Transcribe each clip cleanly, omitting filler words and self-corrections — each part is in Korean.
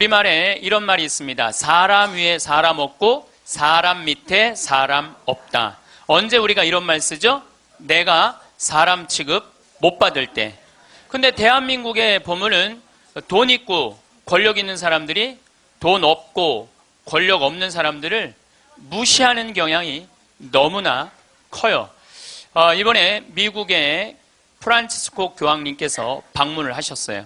우리말에 이런 말이 있습니다. 사람 위에 사람 없고 사람 밑에 사람 없다. 언제 우리가 이런 말 쓰죠? 내가 사람 취급 못 받을 때. 근데 대한민국에 보면은 돈 있고 권력 있는 사람들이 돈 없고 권력 없는 사람들을 무시하는 경향이 너무나 커요. 이번에 미국의 프란치스코 교황님께서 방문을 하셨어요.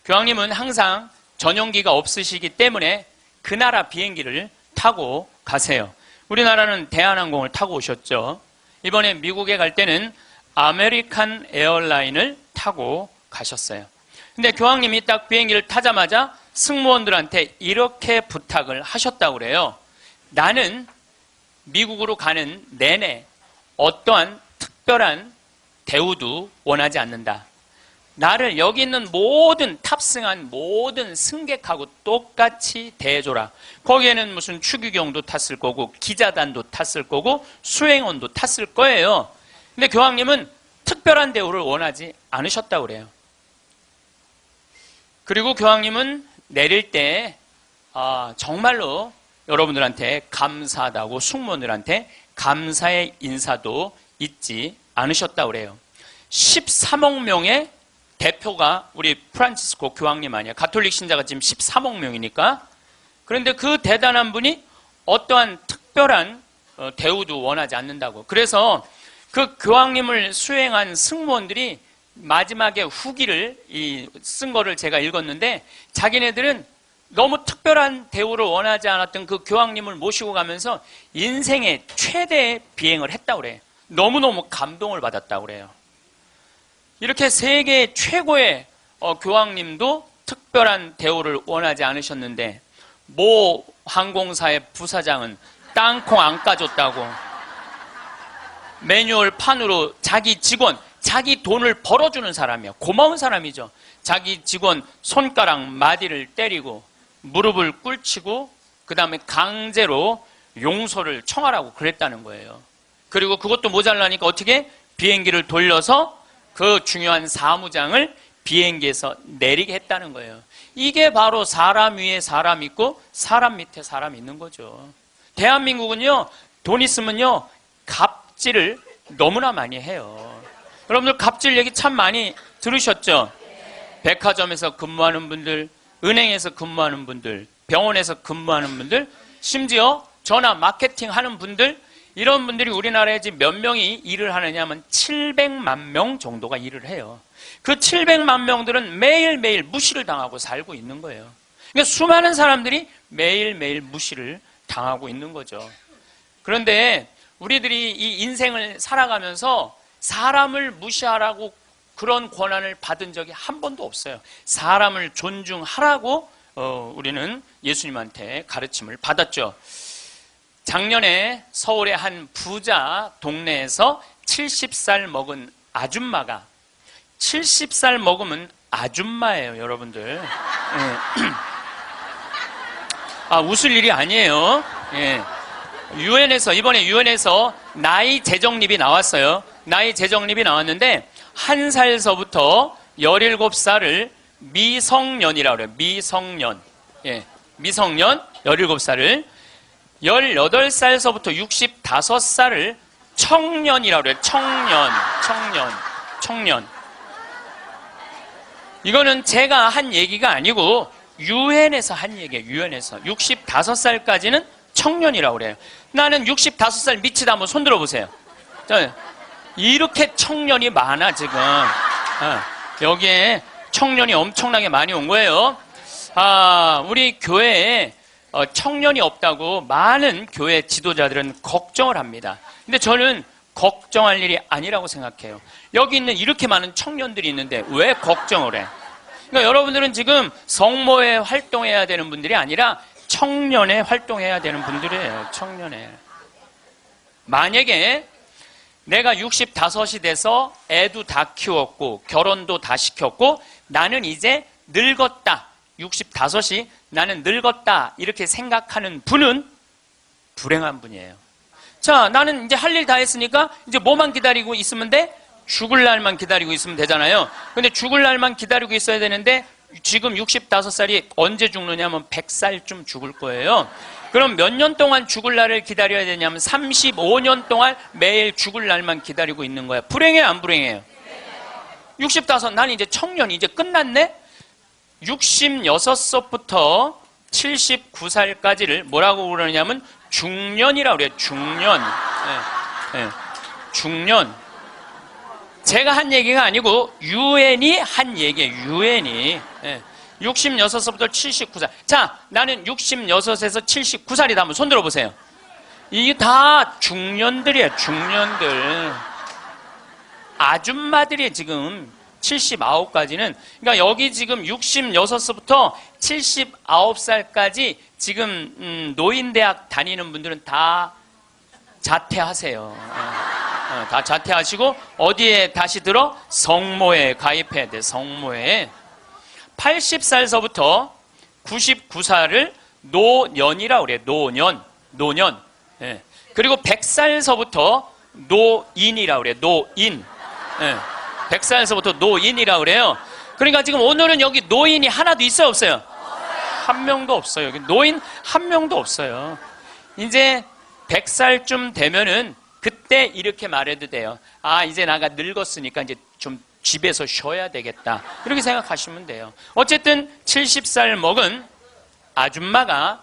교황님은 항상 전용기가 없으시기 때문에 그 나라 비행기를 타고 가세요. 우리나라는 대한항공을 타고 오셨죠. 이번에 미국에 갈 때는 아메리칸 에어라인을 타고 가셨어요. 근데 교황님이 딱 비행기를 타자마자 승무원들한테 이렇게 부탁을 하셨다고 그래요. 나는 미국으로 가는 내내 어떠한 특별한 대우도 원하지 않는다. 나를 여기 있는 모든 탑승한 모든 승객하고 똑같이 대해줘라. 거기에는 무슨 추기경도 탔을 거고 기자단도 탔을 거고 수행원도 탔을 거예요. 근데 교황님은 특별한 대우를 원하지 않으셨다고 그래요. 그리고 교황님은 내릴 때 정말로 여러분들한테 감사하다고 승무원들한테 감사의 인사도 잊지 않으셨다고 그래요. 13억 명의 대표가 우리 프란치스코 교황님 아니야. 가톨릭 신자가 지금 13억 명이니까. 그런데 그 대단한 분이 어떠한 특별한 대우도 원하지 않는다고. 그래서 그 교황님을 수행한 승무원들이 마지막에 후기를 쓴 거를 제가 읽었는데 자기네들은 너무 특별한 대우를 원하지 않았던 그 교황님을 모시고 가면서 인생의 최대의 비행을 했다고 그래요. 너무너무 감동을 받았다고 그래요. 이렇게 세계 최고의 교황님도 특별한 대우를 원하지 않으셨는데 모 항공사의 부사장은 땅콩 안 까줬다고 매뉴얼 판으로 자기 직원, 자기 돈을 벌어주는 사람이야. 고마운 사람이죠. 자기 직원 손가락 마디를 때리고 무릎을 꿇치고 그 다음에 강제로 용서를 청하라고 그랬다는 거예요. 그리고 그것도 모자라니까 어떻게 비행기를 돌려서 그 중요한 사무장을 비행기에서 내리게 했다는 거예요. 이게 바로 사람 위에 사람 있고 사람 밑에 사람 있는 거죠. 대한민국은요, 돈 있으면요, 갑질을 너무나 많이 해요. 여러분들 갑질 얘기 참 많이 들으셨죠? 백화점에서 근무하는 분들, 은행에서 근무하는 분들, 병원에서 근무하는 분들, 심지어 전화 마케팅 하는 분들, 이런 분들이 우리나라에 지금 몇 명이 일을 하느냐 하면 700만 명 정도가 일을 해요. 그 700만 명들은 매일매일 무시를 당하고 살고 있는 거예요. 그러니까 수많은 사람들이 매일매일 무시를 당하고 있는 거죠. 그런데 우리들이 이 인생을 살아가면서 사람을 무시하라고 그런 권한을 받은 적이 한 번도 없어요. 사람을 존중하라고 우리는 예수님한테 가르침을 받았죠. 작년에 서울의 한 부자 동네에서 70살 먹은 아줌마가 70살 먹으면 아줌마예요, 여러분들. 웃을 일이 아니에요. 이번에 유엔에서 나이 재정립이 나왔어요. 나이 재정립이 나왔는데 1살서부터 17살을 미성년이라고 그래요. 미성년. 미성년 17살을 18살서부터 65살을 청년이라고 그래요. 청년. 이거는 제가 한 얘기가 아니고 유엔에서 한 얘기예요. 유엔에서 65살까지는 청년이라고 그래요. 나는 65살 미치다 한번 손 들어보세요. 이렇게 청년이 많아 지금. 여기에 청년이 엄청나게 많이 온 거예요. 우리 교회에 청년이 없다고 많은 교회 지도자들은 걱정을 합니다. 근데 저는 걱정할 일이 아니라고 생각해요. 여기 있는 이렇게 많은 청년들이 있는데 왜 걱정을 해? 그러니까 여러분들은 지금 성모에 활동해야 되는 분들이 아니라 청년에 활동해야 되는 분들이에요. 청년에. 만약에 내가 65이 돼서 애도 다 키웠고 결혼도 다 시켰고 나는 이제 늙었다. 65이 나는 늙었다. 이렇게 생각하는 분은 불행한 분이에요. 자, 나는 이제 할 일 다 했으니까 이제 뭐만 기다리고 있으면 돼? 죽을 날만 기다리고 있으면 되잖아요. 근데 죽을 날만 기다리고 있어야 되는데 지금 65살이 언제 죽느냐면 100살쯤 죽을 거예요. 그럼 몇 년 동안 죽을 날을 기다려야 되냐면 35년 동안 매일 죽을 날만 기다리고 있는 거야. 불행해요, 안 불행해요? 65, 난 이제 청년, 이제 끝났네? 66살부터 79살까지를 뭐라고 그러냐면 중년이라고 그래요. 중년. 네, 네. 중년. 제가 한 얘기가 아니고 유엔이 한 얘기예요. 유엔이. 네. 66살부터 79살. 자, 나는 66에서 79살이다. 한번 손 들어보세요. 이게 다 중년들이에요. 중년들. 아줌마들이 지금 79까지는, 그러니까 여기 지금 66부터 79살까지 지금 노인대학 다니는 분들은 다 자퇴하세요. 다 자퇴하시고 어디에 다시 들어? 성모에 가입해야 돼. 성모에. 80살서부터 99살을 노년이라고 그래요. 노년. 노년. 예. 그리고 100살서부터 노인이라고 그래요. 노인. 예. 100살서부터 노인이라고 그래요. 그러니까 지금 오늘은 여기 노인이 하나도 있어요, 없어요? 한 명도 없어요. 여기 노인 한 명도 없어요. 이제 100살쯤 되면은 그때 이렇게 말해도 돼요. 아, 이제 나가 늙었으니까 이제 좀 집에서 쉬어야 되겠다. 이렇게 생각하시면 돼요. 어쨌든 70살 먹은 아줌마가,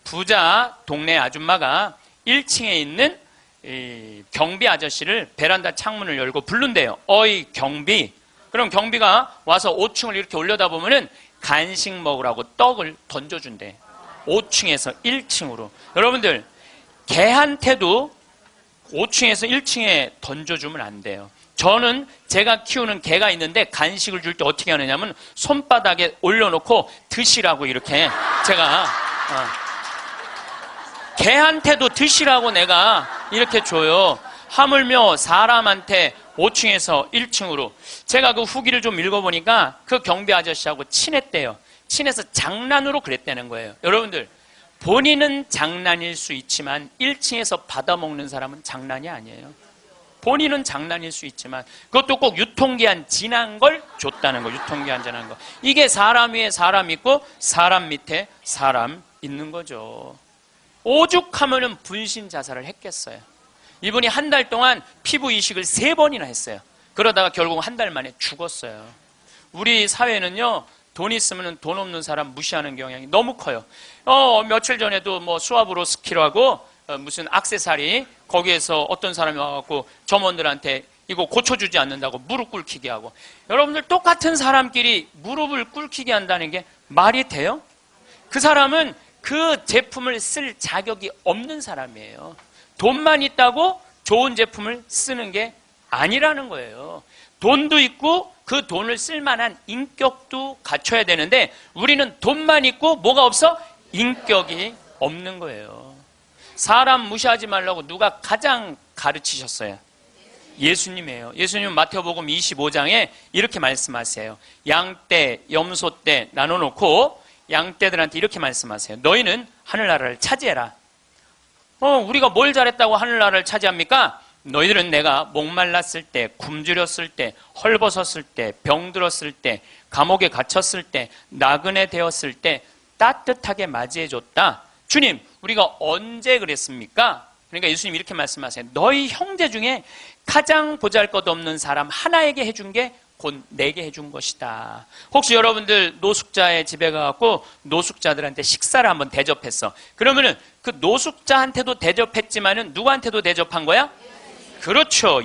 부자 동네 아줌마가 1층에 있는 이 경비 아저씨를 베란다 창문을 열고 부른대요. 어이 경비. 그럼 경비가 와서 5층을 이렇게 올려다보면은 간식 먹으라고 떡을 던져준대. 5층에서 1층으로. 여러분들, 개한테도 5층에서 1층에 던져주면 안 돼요. 저는 제가 키우는 개가 있는데 간식을 줄 때 어떻게 하느냐면 손바닥에 올려놓고 드시라고 이렇게 제가 개한테도 드시라고 내가 이렇게 줘요. 하물며 사람한테 5층에서 1층으로. 제가 그 후기를 좀 읽어보니까 그 경비 아저씨하고 친했대요. 친해서 장난으로 그랬다는 거예요. 여러분들, 본인은 장난일 수 있지만 1층에서 받아먹는 사람은 장난이 아니에요. 본인은 장난일 수 있지만 그것도 꼭 유통기한 지난 걸 줬다는 거. 유통기한 지난 거. 이게 사람 위에 사람 있고 사람 밑에 사람 있는 거죠. 오죽하면은 분신 자살을 했겠어요. 이분이 한 달 동안 피부 이식을 3번이나 했어요. 그러다가 결국 한 달 만에 죽었어요. 우리 사회는요, 돈 있으면 돈 없는 사람 무시하는 경향이 너무 커요. 며칠 전에도 뭐 수아브로스키라고 무슨 액세서리, 거기에서 어떤 사람이 와갖고 점원들한테 이거 고쳐주지 않는다고 무릎 꿇히게 하고. 여러분들, 똑같은 사람끼리 무릎을 꿇히게 한다는 게 말이 돼요? 그 사람은 그 제품을 쓸 자격이 없는 사람이에요. 돈만 있다고 좋은 제품을 쓰는 게 아니라는 거예요. 돈도 있고 그 돈을 쓸 만한 인격도 갖춰야 되는데 우리는 돈만 있고 뭐가 없어? 인격이 없는 거예요. 사람 무시하지 말라고 누가 가장 가르치셨어요? 예수님이에요. 예수님은 마태복음 25장에 이렇게 말씀하세요. 양떼, 염소떼 나눠놓고 양떼들한테 이렇게 말씀하세요. 너희는 하늘나라를 차지해라. 우리가 뭘 잘했다고 하늘나라를 차지합니까? 너희들은 내가 목말랐을 때, 굶주렸을 때, 헐벗었을 때, 병들었을 때, 감옥에 갇혔을 때, 나그네 되었을 때 따뜻하게 맞이해줬다. 주님, 우리가 언제 그랬습니까? 그러니까 예수님 이렇게 말씀하세요. 너희 형제 중에 가장 보잘것없는 사람 하나에게 해준 게 곧 내게 해준 것이다. 혹시 여러분들 노숙자의 집에 가갖고 노숙자들한테 식사를 한번 대접했어. 그러면은 그 노숙자한테도 대접했지만은 누구한테도 대접한 거야? 그렇죠.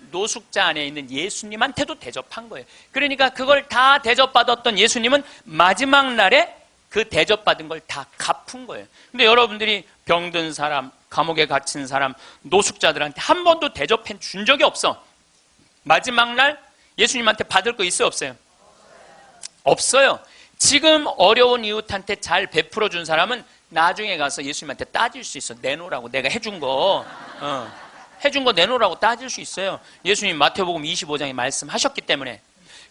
노숙자 안에 있는 예수님한테도 대접한 거예요. 그러니까 그걸 다 대접받았던 예수님은 마지막 날에 그 대접받은 걸 다 갚은 거예요. 근데 여러분들이 병든 사람, 감옥에 갇힌 사람, 노숙자들한테 한 번도 대접해 준 적이 없어. 마지막 날 예수님한테 받을 거 있어요, 없어요? 없어요. 지금 어려운 이웃한테 잘 베풀어 준 사람은 나중에 가서 예수님한테 따질 수 있어. 내놓으라고. 내가 해준 거. 해준 거 내놓으라고 따질 수 있어요. 예수님 마태복음 25장에 말씀하셨기 때문에.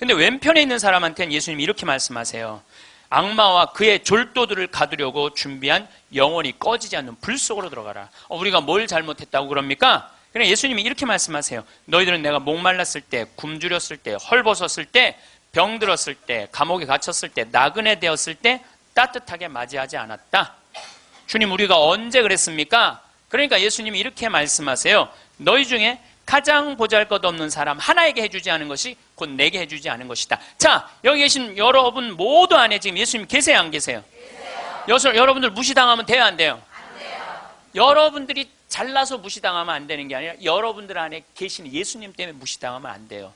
근데 왼편에 있는 사람한테는 예수님이 이렇게 말씀하세요. 악마와 그의 졸도들을 가두려고 준비한 영원히 꺼지지 않는 불 속으로 들어가라. 우리가 뭘 잘못했다고 그럽니까? 그냥 예수님이 이렇게 말씀하세요. 너희들은 내가 목말랐을 때, 굶주렸을 때, 헐벗었을 때 병들었을 때, 감옥에 갇혔을 때, 나그네 되었을 때 따뜻하게 맞이하지 않았다. 주님, 우리가 언제 그랬습니까? 그러니까 예수님이 이렇게 말씀하세요. 너희 중에 가장 보잘것없는 사람 하나에게 해주지 않은 것이 곧 내게 해주지 않은 것이다. 자, 여기 계신 여러분 모두 안에 지금 예수님 계세요, 안 계세요? 여러분들 무시당하면 돼요, 안 돼요? 안 돼요. 여러분들이 잘나서 무시당하면 안 되는 게 아니라 여러분들 안에 계신 예수님 때문에 무시당하면 안 돼요.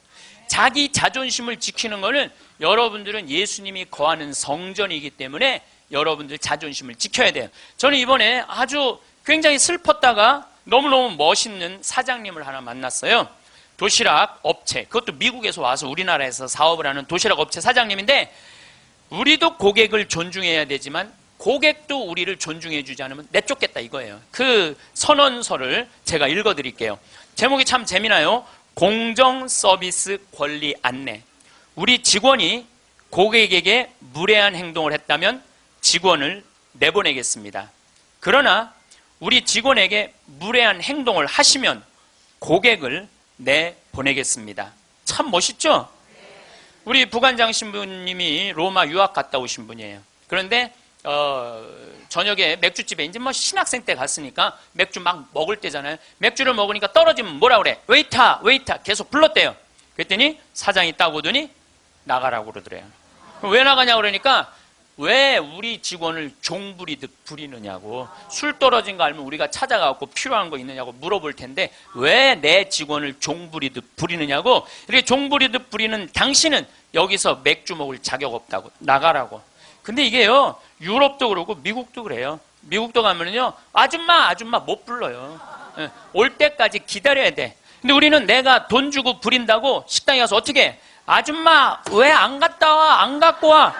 자기 자존심을 지키는 거는 여러분들은 예수님이 거하는 성전이기 때문에 여러분들 자존심을 지켜야 돼요. 저는 이번에 아주 굉장히 슬펐다가 너무너무 멋있는 사장님을 하나 만났어요. 도시락 업체, 그것도 미국에서 와서 우리나라에서 사업을 하는 도시락 업체 사장님인데, 우리도 고객을 존중해야 되지만 고객도 우리를 존중해 주지 않으면 내쫓겠다 이거예요. 그 선언서를 제가 읽어드릴게요. 제목이 참 재미나요. 공정 서비스 권리 안내. 우리 직원이 고객에게 무례한 행동을 했다면 직원을 내보내겠습니다. 그러나 우리 직원에게 무례한 행동을 하시면 고객을 내보내겠습니다. 참 멋있죠? 우리 부관장 신부님이 로마 유학 갔다 오신 분이에요. 그런데 저녁에 맥주집에 이제 뭐 신학생 때 갔으니까 맥주 막 먹을 때잖아요. 맥주를 먹으니까 떨어지면 뭐라 그래? 웨이터, 웨이터 계속 불렀대요. 그랬더니 사장이 딱 오더니 나가라고 그러더래요. 왜 나가냐고 그러니까 왜 우리 직원을 종부리듯 부리느냐고, 술 떨어진 거 알면 우리가 찾아가고 필요한 거 있느냐고 물어볼 텐데 왜 내 직원을 종부리듯 부리느냐고, 이렇게 종부리듯 부리는 당신은 여기서 맥주 먹을 자격 없다고 나가라고. 근데 이게요, 유럽도 그러고 미국도 그래요. 미국도 가면은요, 아줌마 못 불러요. 올 때까지 기다려야 돼. 근데 우리는 내가 돈 주고 부린다고 식당에 가서 어떻게 해? 아줌마 왜 안 갔다 와? 안 갖고 와?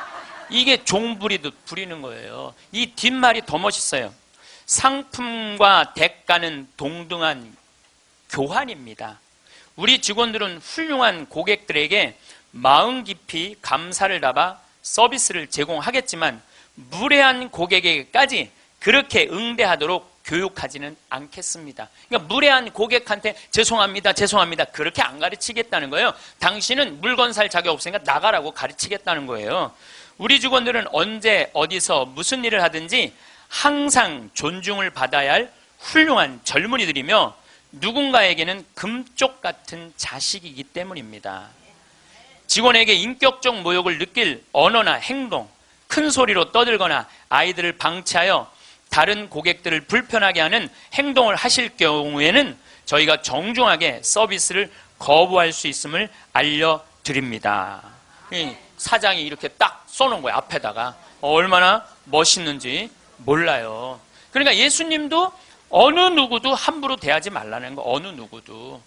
이게 종부리듯 부리는 거예요. 이 뒷말이 더 멋있어요. 상품과 대가는 동등한 교환입니다. 우리 직원들은 훌륭한 고객들에게 마음 깊이 감사를 담아 서비스를 제공하겠지만 무례한 고객에게까지 그렇게 응대하도록 교육하지는 않겠습니다. 그러니까 무례한 고객한테 죄송합니다 그렇게 안 가르치겠다는 거예요. 당신은 물건 살 자격 없으니까 나가라고 가르치겠다는 거예요. 우리 직원들은 언제 어디서 무슨 일을 하든지 항상 존중을 받아야 할 훌륭한 젊은이들이며 누군가에게는 금쪽 같은 자식이기 때문입니다. 직원에게 인격적 모욕을 느낄 언어나 행동, 큰 소리로 떠들거나 아이들을 방치하여 다른 고객들을 불편하게 하는 행동을 하실 경우에는 저희가 정중하게 서비스를 거부할 수 있음을 알려드립니다. 사장이 이렇게 딱 써놓은 거예요. 앞에다가. 얼마나 멋있는지 몰라요. 그러니까 예수님도 어느 누구도 함부로 대하지 말라는 거. 어느 누구도.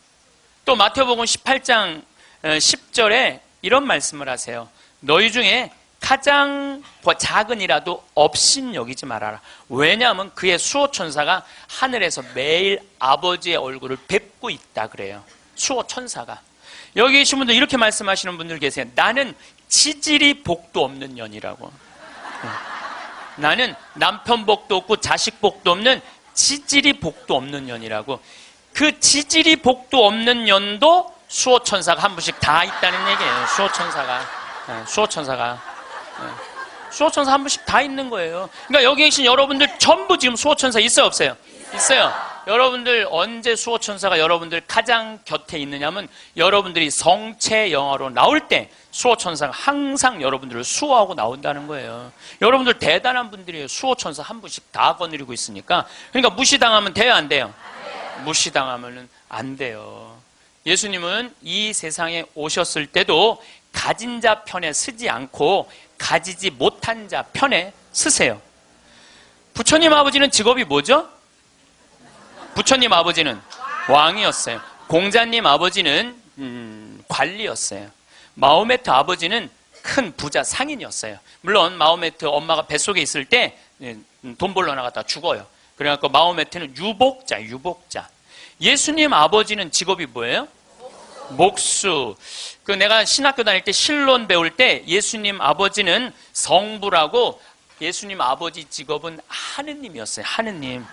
또 마태복음 18장 10절에 이런 말씀을 하세요. 너희 중에 가장 작은이라도 업신 여기지 말아라. 왜냐하면 그의 수호천사가 하늘에서 매일 아버지의 얼굴을 뵙고 있다 그래요. 수호천사가. 여기 계신 분들 이렇게 말씀하시는 분들 계세요. 나는 지질이 복도 없는 년이라고. 나는 남편 복도 없고 자식 복도 없는 지질이 복도 없는 년이라고. 그 지질이 복도 없는 년도 수호천사가 한 분씩 다 있다는 얘기예요. 수호천사가 한 분씩 다 있는 거예요. 그러니까 여기 계신 여러분들 전부 지금 수호천사 있어요, 없어요? 있어요. 여러분들 언제 수호천사가 여러분들 가장 곁에 있느냐면 여러분들이 성체 영화로 나올 때 수호천사가 항상 여러분들을 수호하고 나온다는 거예요. 여러분들 대단한 분들이에요. 수호천사 한 분씩 다 거느리고 있으니까. 그러니까 무시당하면 돼요, 안 돼요? 무시당하면 안 돼요. 예수님은 이 세상에 오셨을 때도 가진 자 편에 서지 않고 가지지 못한 자 편에 서세요. 부처님 아버지는 직업이 뭐죠? 부처님 아버지는 왕이었어요. 공자님 아버지는 관리였어요. 마호메트 아버지는 큰 부자 상인이었어요. 물론 마호메트 엄마가 뱃속에 있을 때 돈 벌러 나갔다 죽어요. 그래갖고 마호메트는 유복자. 예수님 아버지는 직업이 뭐예요? 목수. 그 내가 신학교 다닐 때 신론 배울 때 예수님 아버지는 성부라고, 예수님 아버지 직업은 하느님이었어요. 하느님.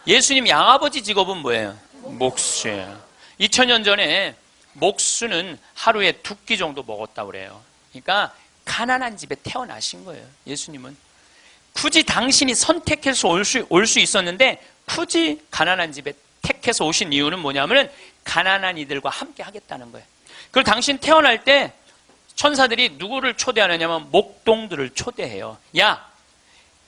예수님 양아버지 직업은 뭐예요? 목수예요. 2000년 전에 목수는 하루에 2끼 정도 먹었다고 그래요. 그러니까 가난한 집에 태어나신 거예요. 예수님은 굳이 당신이 선택해서 올 수 있었는데 굳이 가난한 집에 택해서 오신 이유는 뭐냐면 가난한 이들과 함께 하겠다는 거예요. 그리고 당신 태어날 때 천사들이 누구를 초대하느냐면 목동들을 초대해요. 야,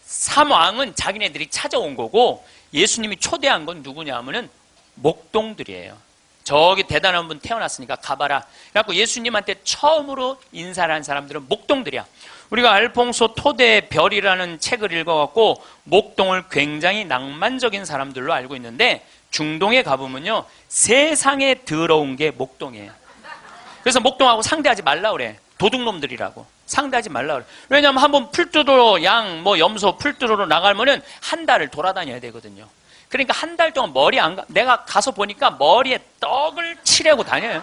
삼왕은 자기네들이 찾아온 거고 예수님이 초대한 건 누구냐면은 목동들이에요. 저기 대단한 분 태어났으니까 가봐라. 그래갖고 예수님한테 처음으로 인사를 한 사람들은 목동들이야. 우리가 알퐁소 토대의 별이라는 책을 읽어갖고 목동을 굉장히 낭만적인 사람들로 알고 있는데 중동에 가보면요, 세상에 더러운 게 목동이에요. 그래서 목동하고 상대하지 말라 그래. 도둑놈들이라고. 상대하지 말라 그래. 왜냐하면 한번 풀뜨러 염소 풀뜨러로 나가면은 한 달을 돌아다녀야 되거든요. 그러니까 한 달 동안 내가 가서 보니까 머리에 떡을 칠하고 다녀요.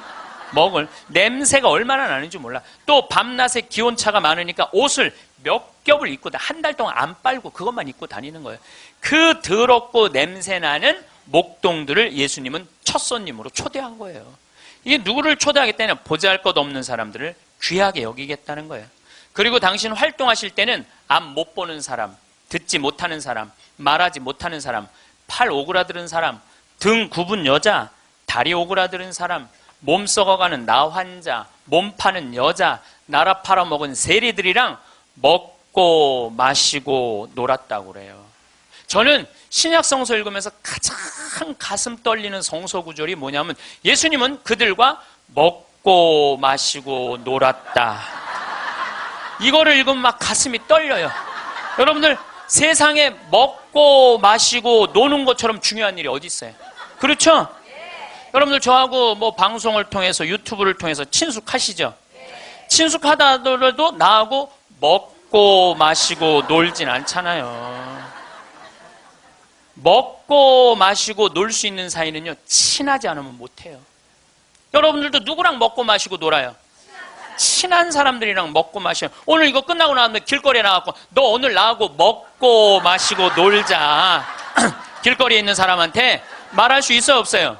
먹을. 냄새가 얼마나 나는지 몰라. 또 밤낮에 기온차가 많으니까 옷을 몇 겹을 입고 한 달 동안 안 빨고 그것만 입고 다니는 거예요. 그 더럽고 냄새나는 목동들을 예수님은 첫 손님으로 초대한 거예요. 이게 누구를 초대하겠다냐? 보잘것없는 사람들을 귀하게 여기겠다는 거예요. 그리고 당신 활동하실 때는 앞 못 보는 사람, 듣지 못하는 사람, 말하지 못하는 사람, 팔 오그라드는 사람, 등 굽은 여자, 다리 오그라드는 사람, 몸 썩어가는 나 환자, 몸 파는 여자, 나라 팔아먹은 세리들이랑 먹고 마시고 놀았다고 그래요. 저는 신약성서 읽으면서 가장 가슴 떨리는 성서 구절이 뭐냐면 예수님은 그들과 먹고 마시고 놀았다. 이거를 읽으면 막 가슴이 떨려요. 여러분들, 세상에 먹고 마시고 노는 것처럼 중요한 일이 어디 있어요? 그렇죠? 여러분들 저하고 방송을 통해서 유튜브를 통해서 친숙하시죠? 친숙하다더라도 나하고 먹고 마시고 놀진 않잖아요. 먹고 마시고 놀 수 있는 사이는요, 친하지 않으면 못해요. 여러분들도 누구랑 먹고 마시고 놀아요? 친한 사람들이랑 먹고 마셔요. 오늘 이거 끝나고 나면 길거리에 나가고 너 오늘 나하고 먹고 마시고 놀자. 길거리에 있는 사람한테 말할 수 있어요, 없어요?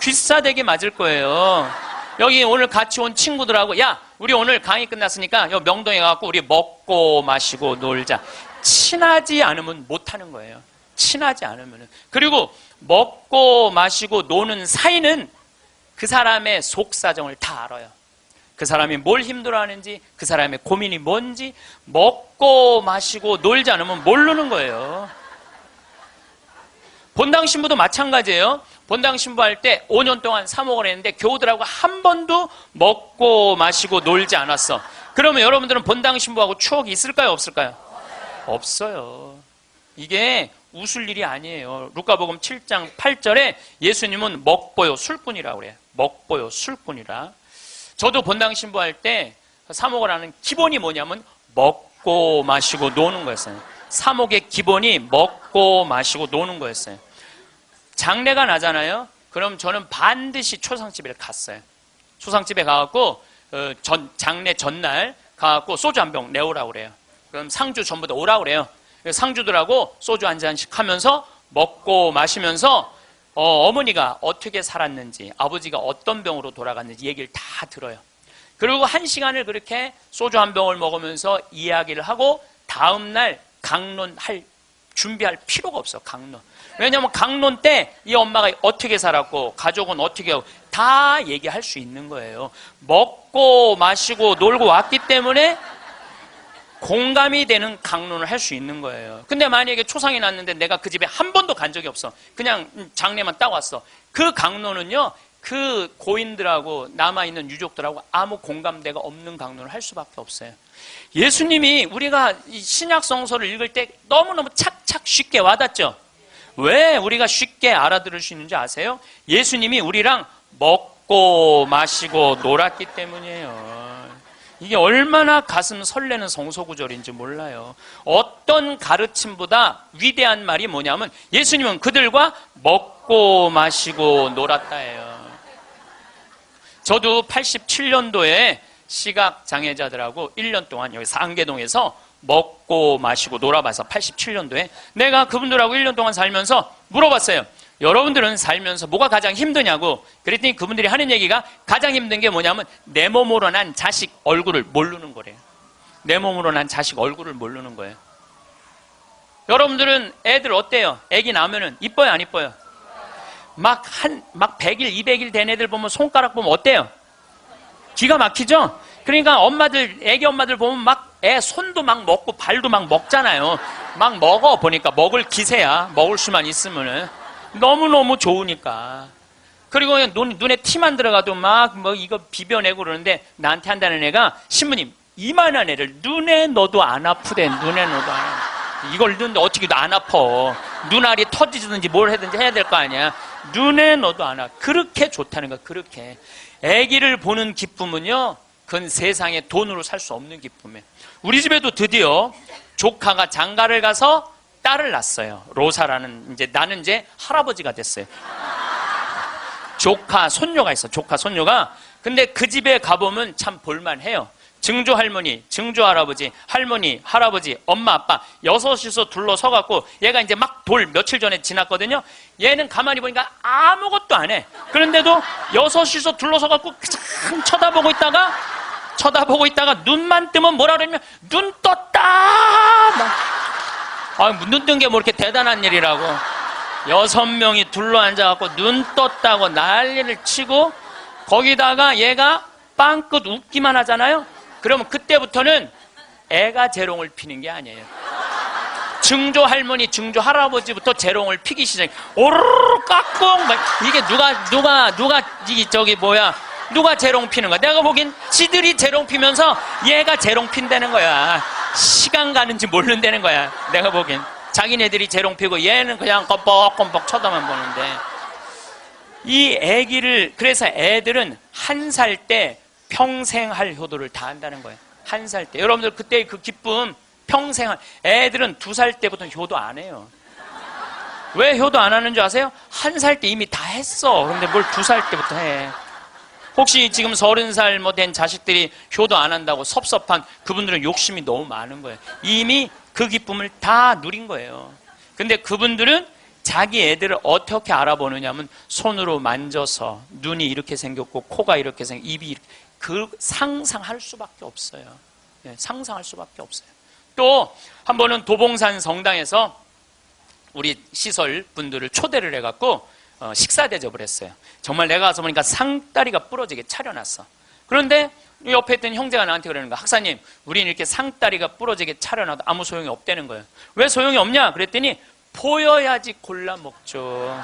귀싸대기 맞을 거예요. 여기 오늘 같이 온 친구들하고 야, 우리 오늘 강의 끝났으니까 여기 명동에 가서 우리 먹고 마시고 놀자. 친하지 않으면 못하는 거예요. 친하지 않으면은. 그리고 먹고 마시고 노는 사이는 그 사람의 속사정을 다 알아요. 그 사람이 뭘 힘들어하는지, 그 사람의 고민이 뭔지 먹고 마시고 놀지 않으면 모르는 거예요. 본당 신부도 마찬가지예요. 본당 신부할 때 5년 동안 사목을 했는데 교우들하고 한 번도 먹고 마시고 놀지 않았어. 그러면 여러분들은 본당 신부하고 추억이 있을까요, 없을까요? 없어요. 이게 웃을 일이 아니에요. 루카복음 7장 8절에 예수님은 먹보요 술꾼이라고 그래요. 먹보요 술꾼이라. 저도 본당 신부할 때 사목을 하는 기본이 뭐냐면 먹고 마시고 노는 거였어요. 사목의 기본이 먹고 마시고 노는 거였어요. 장례가 나잖아요. 그럼 저는 반드시 초상집에 갔어요. 초상집에 가갖고 장례 전날 가갖고 소주 한 병 내오라고 그래요. 그럼 상주 전부 다 오라고 그래요. 상주들하고 소주 한 잔씩 하면서 먹고 마시면서 어머니가 어떻게 살았는지, 아버지가 어떤 병으로 돌아갔는지 얘기를 다 들어요. 그리고 1시간을 그렇게 소주 한 병을 먹으면서 이야기를 하고 다음날 강론할 준비할 필요가 없어. 강론. 왜냐하면 강론 때 이 엄마가 어떻게 살았고 가족은 어떻게 하고 다 얘기할 수 있는 거예요. 먹고 마시고 놀고 왔기 때문에 공감이 되는 강론을 할 수 있는 거예요. 근데 만약에 초상이 났는데 내가 그 집에 한 번도 간 적이 없어. 그냥 장례만 딱 왔어. 그 강론은요, 그 고인들하고 남아있는 유족들하고 아무 공감대가 없는 강론을 할 수밖에 없어요. 예수님이 우리가 이 신약성서를 읽을 때 너무너무 착착 쉽게 와닿죠? 왜 우리가 쉽게 알아들을 수 있는지 아세요? 예수님이 우리랑 먹고 마시고 놀았기 때문이에요. 이게 얼마나 가슴 설레는 성서구절인지 몰라요. 어떤 가르침보다 위대한 말이 뭐냐면 예수님은 그들과 먹고 마시고 놀았다예요. 저도 87년도에 시각장애자들하고 1년 동안 여기 상계동에서 먹고 마시고 놀아봐서 87년도에 내가 그분들하고 1년 동안 살면서 물어봤어요. 여러분들은 살면서 뭐가 가장 힘드냐고 그랬더니 그분들이 하는 얘기가 가장 힘든 게 뭐냐면 내 몸으로 난 자식 얼굴을 모르는 거래요. 내 몸으로 난 자식 얼굴을 모르는 거예요. 여러분들은 애들 어때요? 애기 나오면은 이뻐요, 안 이뻐요? 막 100일, 200일 된 애들 보면 손가락 보면 어때요? 기가 막히죠? 그러니까 엄마들, 애기 엄마들 보면 막 애 손도 막 먹고 발도 막 먹잖아요. 막 먹어 보니까 먹을 기세야. 먹을 수만 있으면은. 너무너무 좋으니까. 그리고 그냥 눈에 티만 들어가도 막 뭐 이거 비벼내고 그러는데 나한테 한다는 애가 신부님, 이만한 애를 눈에 넣어도 안 아프대. 눈에 넣어도 안 아프대. 이걸 넣는데 어떻게 안 아파. 눈알이 터지든지 뭘 하든지 해야 될 거 아니야. 눈에 넣어도 안 아파. 그렇게 좋다는 거야. 그렇게. 아기를 보는 기쁨은요. 그건 세상에 돈으로 살 수 없는 기쁨이에요. 우리 집에도 드디어 조카가 장가를 가서 딸을 낳았어요. 로사라는 나는 이제 할아버지가 됐어요. 조카 손녀가 있어. 조카 손녀가. 근데 그 집에 가보면 참 볼만해요. 증조 할머니, 증조 할아버지, 할머니, 할아버지, 엄마, 아빠 여섯이서 둘러서갖고 얘가 이제 막 돌 며칠 전에 지났거든요. 얘는 가만히 보니까 아무것도 안 해. 그런데도 여섯이서 둘러서갖고 그냥 쳐다보고 있다가 눈만 뜨면 뭐라 그러냐면 눈 떴다. 눈 뜬 게 뭐 이렇게 대단한 일이라고. 6명이 둘러앉아갖고 눈 떴다고 난리를 치고 거기다가 얘가 빵긋 웃기만 하잖아요. 그러면 그때부터는 애가 재롱을 피는 게 아니에요. 증조 할머니, 증조 할아버지부터 재롱을 피기 시작해. 오르르 깍꿍. 이게 누가 재롱 피는 거야? 내가 보기엔 지들이 재롱 피면서 얘가 재롱 핀다는 거야. 시간 가는지 모른다는 거야. 내가 보기엔. 자기네들이 재롱 피고 얘는 그냥 껌뻑껌뻑 쳐다만 보는데. 이 애기를, 그래서 애들은 1살 때 평생 할 효도를 다 한다는 거예요. 1살 때. 여러분들 그때 그 기쁨 평생 애들은 2살 때부터 효도 안 해요. 왜 효도 안 하는 줄 아세요? 1살 때 이미 다 했어. 그런데 뭘 2살 때부터 해. 혹시 지금 30살 된 자식들이 효도 안 한다고 섭섭한 그분들은 욕심이 너무 많은 거예요. 이미 그 기쁨을 다 누린 거예요. 근데 그분들은 자기 애들을 어떻게 알아보느냐 하면 손으로 만져서 눈이 이렇게 생겼고 코가 이렇게 생겼고 입이 이렇게 상상할 수밖에 없어요. 네, 상상할 수밖에 없어요. 또 한 번은 도봉산 성당에서 우리 시설 분들을 초대를 해갖고 식사 대접을 했어요. 정말 내가 가서 보니까 상다리가 부러지게 차려놨어. 그런데 옆에 있던 형제가 나한테 그러는 거야. 학사님, 우리는 이렇게 상다리가 부러지게 차려놔도 아무 소용이 없다는 거예요. 왜 소용이 없냐? 그랬더니 보여야지 골라 먹죠.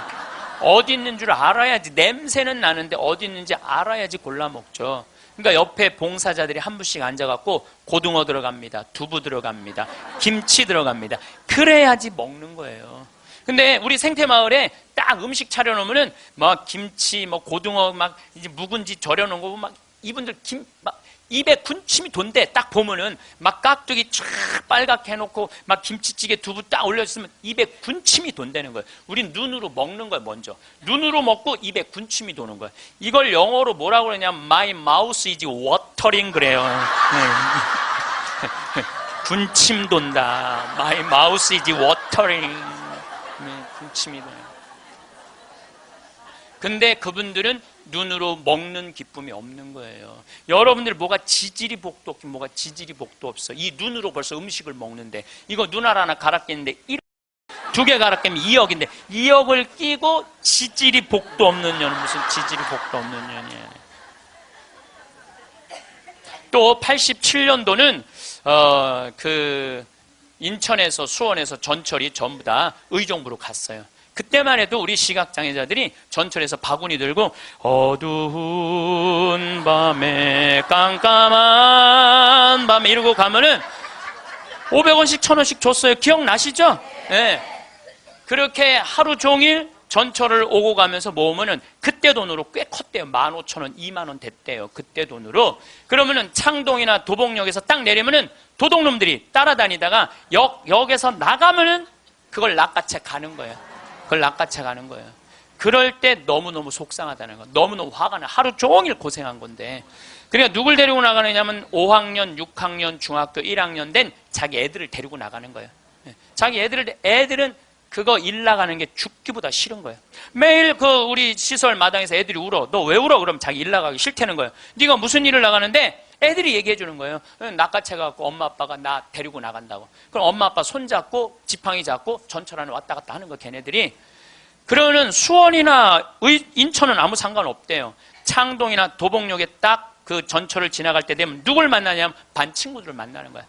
어디 있는 줄 알아야지. 냄새는 나는데 어디 있는지 알아야지 골라 먹죠. 그러니까 옆에 봉사자들이 한 분씩 앉아갖고 고등어 들어갑니다. 두부 들어갑니다. 김치 들어갑니다. 그래야지 먹는 거예요. 근데 우리 생태마을에 딱 음식 차려놓으면은 막 김치, 뭐 고등어 막 이제 묵은지 절여놓은 거 막 이분들 막 입에 군침이 돈대. 딱 보면은 막 깍두기 쫙 빨갛게 해놓고 막 김치찌개 두부 딱 올려주면 입에 군침이 돈다는 거예요. 우린 눈으로 먹는 거예요. 먼저 눈으로 먹고 입에 군침이 도는 거예요. 이걸 영어로 뭐라고 그러냐면 My mouth is watering 그래요. 네. 군침 돈다. My mouth is watering. 네, 군침이 도는. 근데 그분들은 눈으로 먹는 기쁨이 없는 거예요. 여러분들 뭐가 지지리 복도 없긴 뭐가 지지리 복도 없어. 이 눈으로 벌써 음식을 먹는데 이거 눈알 하나 갈아 끼는데 2개 갈아 끼면 2억인데 2억을 끼고 지지리 복도 없는 년은 무슨 지지리 복도 없는 년이에요. 또 87년도는 그 인천에서 수원에서 전철이 전부 다 의정부로 갔어요. 그때만 해도 우리 시각장애자들이 전철에서 바구니 들고 어두운 밤에 깜깜한 밤에 이러고 가면은 500원씩 1000원씩 줬어요. 기억나시죠? 네. 그렇게 하루 종일 전철을 오고 가면서 모으면은 그때 돈으로 꽤 컸대요. 15,000원, 2만원 됐대요. 그때 돈으로. 그러면은 창동이나 도봉역에서 딱 내리면은 도둑놈들이 따라다니다가 역에서 나가면은 그걸 낚아채 가는 거예요. 그걸 낚아채 가는 거예요. 그럴 때 너무너무 속상하다는 거. 너무너무 화가 나. 하루 종일 고생한 건데. 그러니까 누굴 데리고 나가느냐면 5학년, 6학년, 중학교 1학년 된 자기 애들을 데리고 나가는 거예요. 자기 애들은 그거 일 나가는 게 죽기보다 싫은 거예요. 매일 우리 시설 마당에서 애들이 울어. 너 왜 울어? 그럼 자기 일 나가기 싫다는 거예요. 네가 무슨 일을 나가는데? 애들이 얘기해 주는 거예요. 낚아채갖고 엄마 아빠가 나 데리고 나간다고. 그럼 엄마 아빠 손잡고 지팡이 잡고 전철 안에 왔다 갔다 하는 거 걔네들이. 그러는 수원이나 인천은 아무 상관없대요. 창동이나 도봉역에 딱 그 전철을 지나갈 때 되면 누굴 만나냐면 반 친구들을 만나는 거야.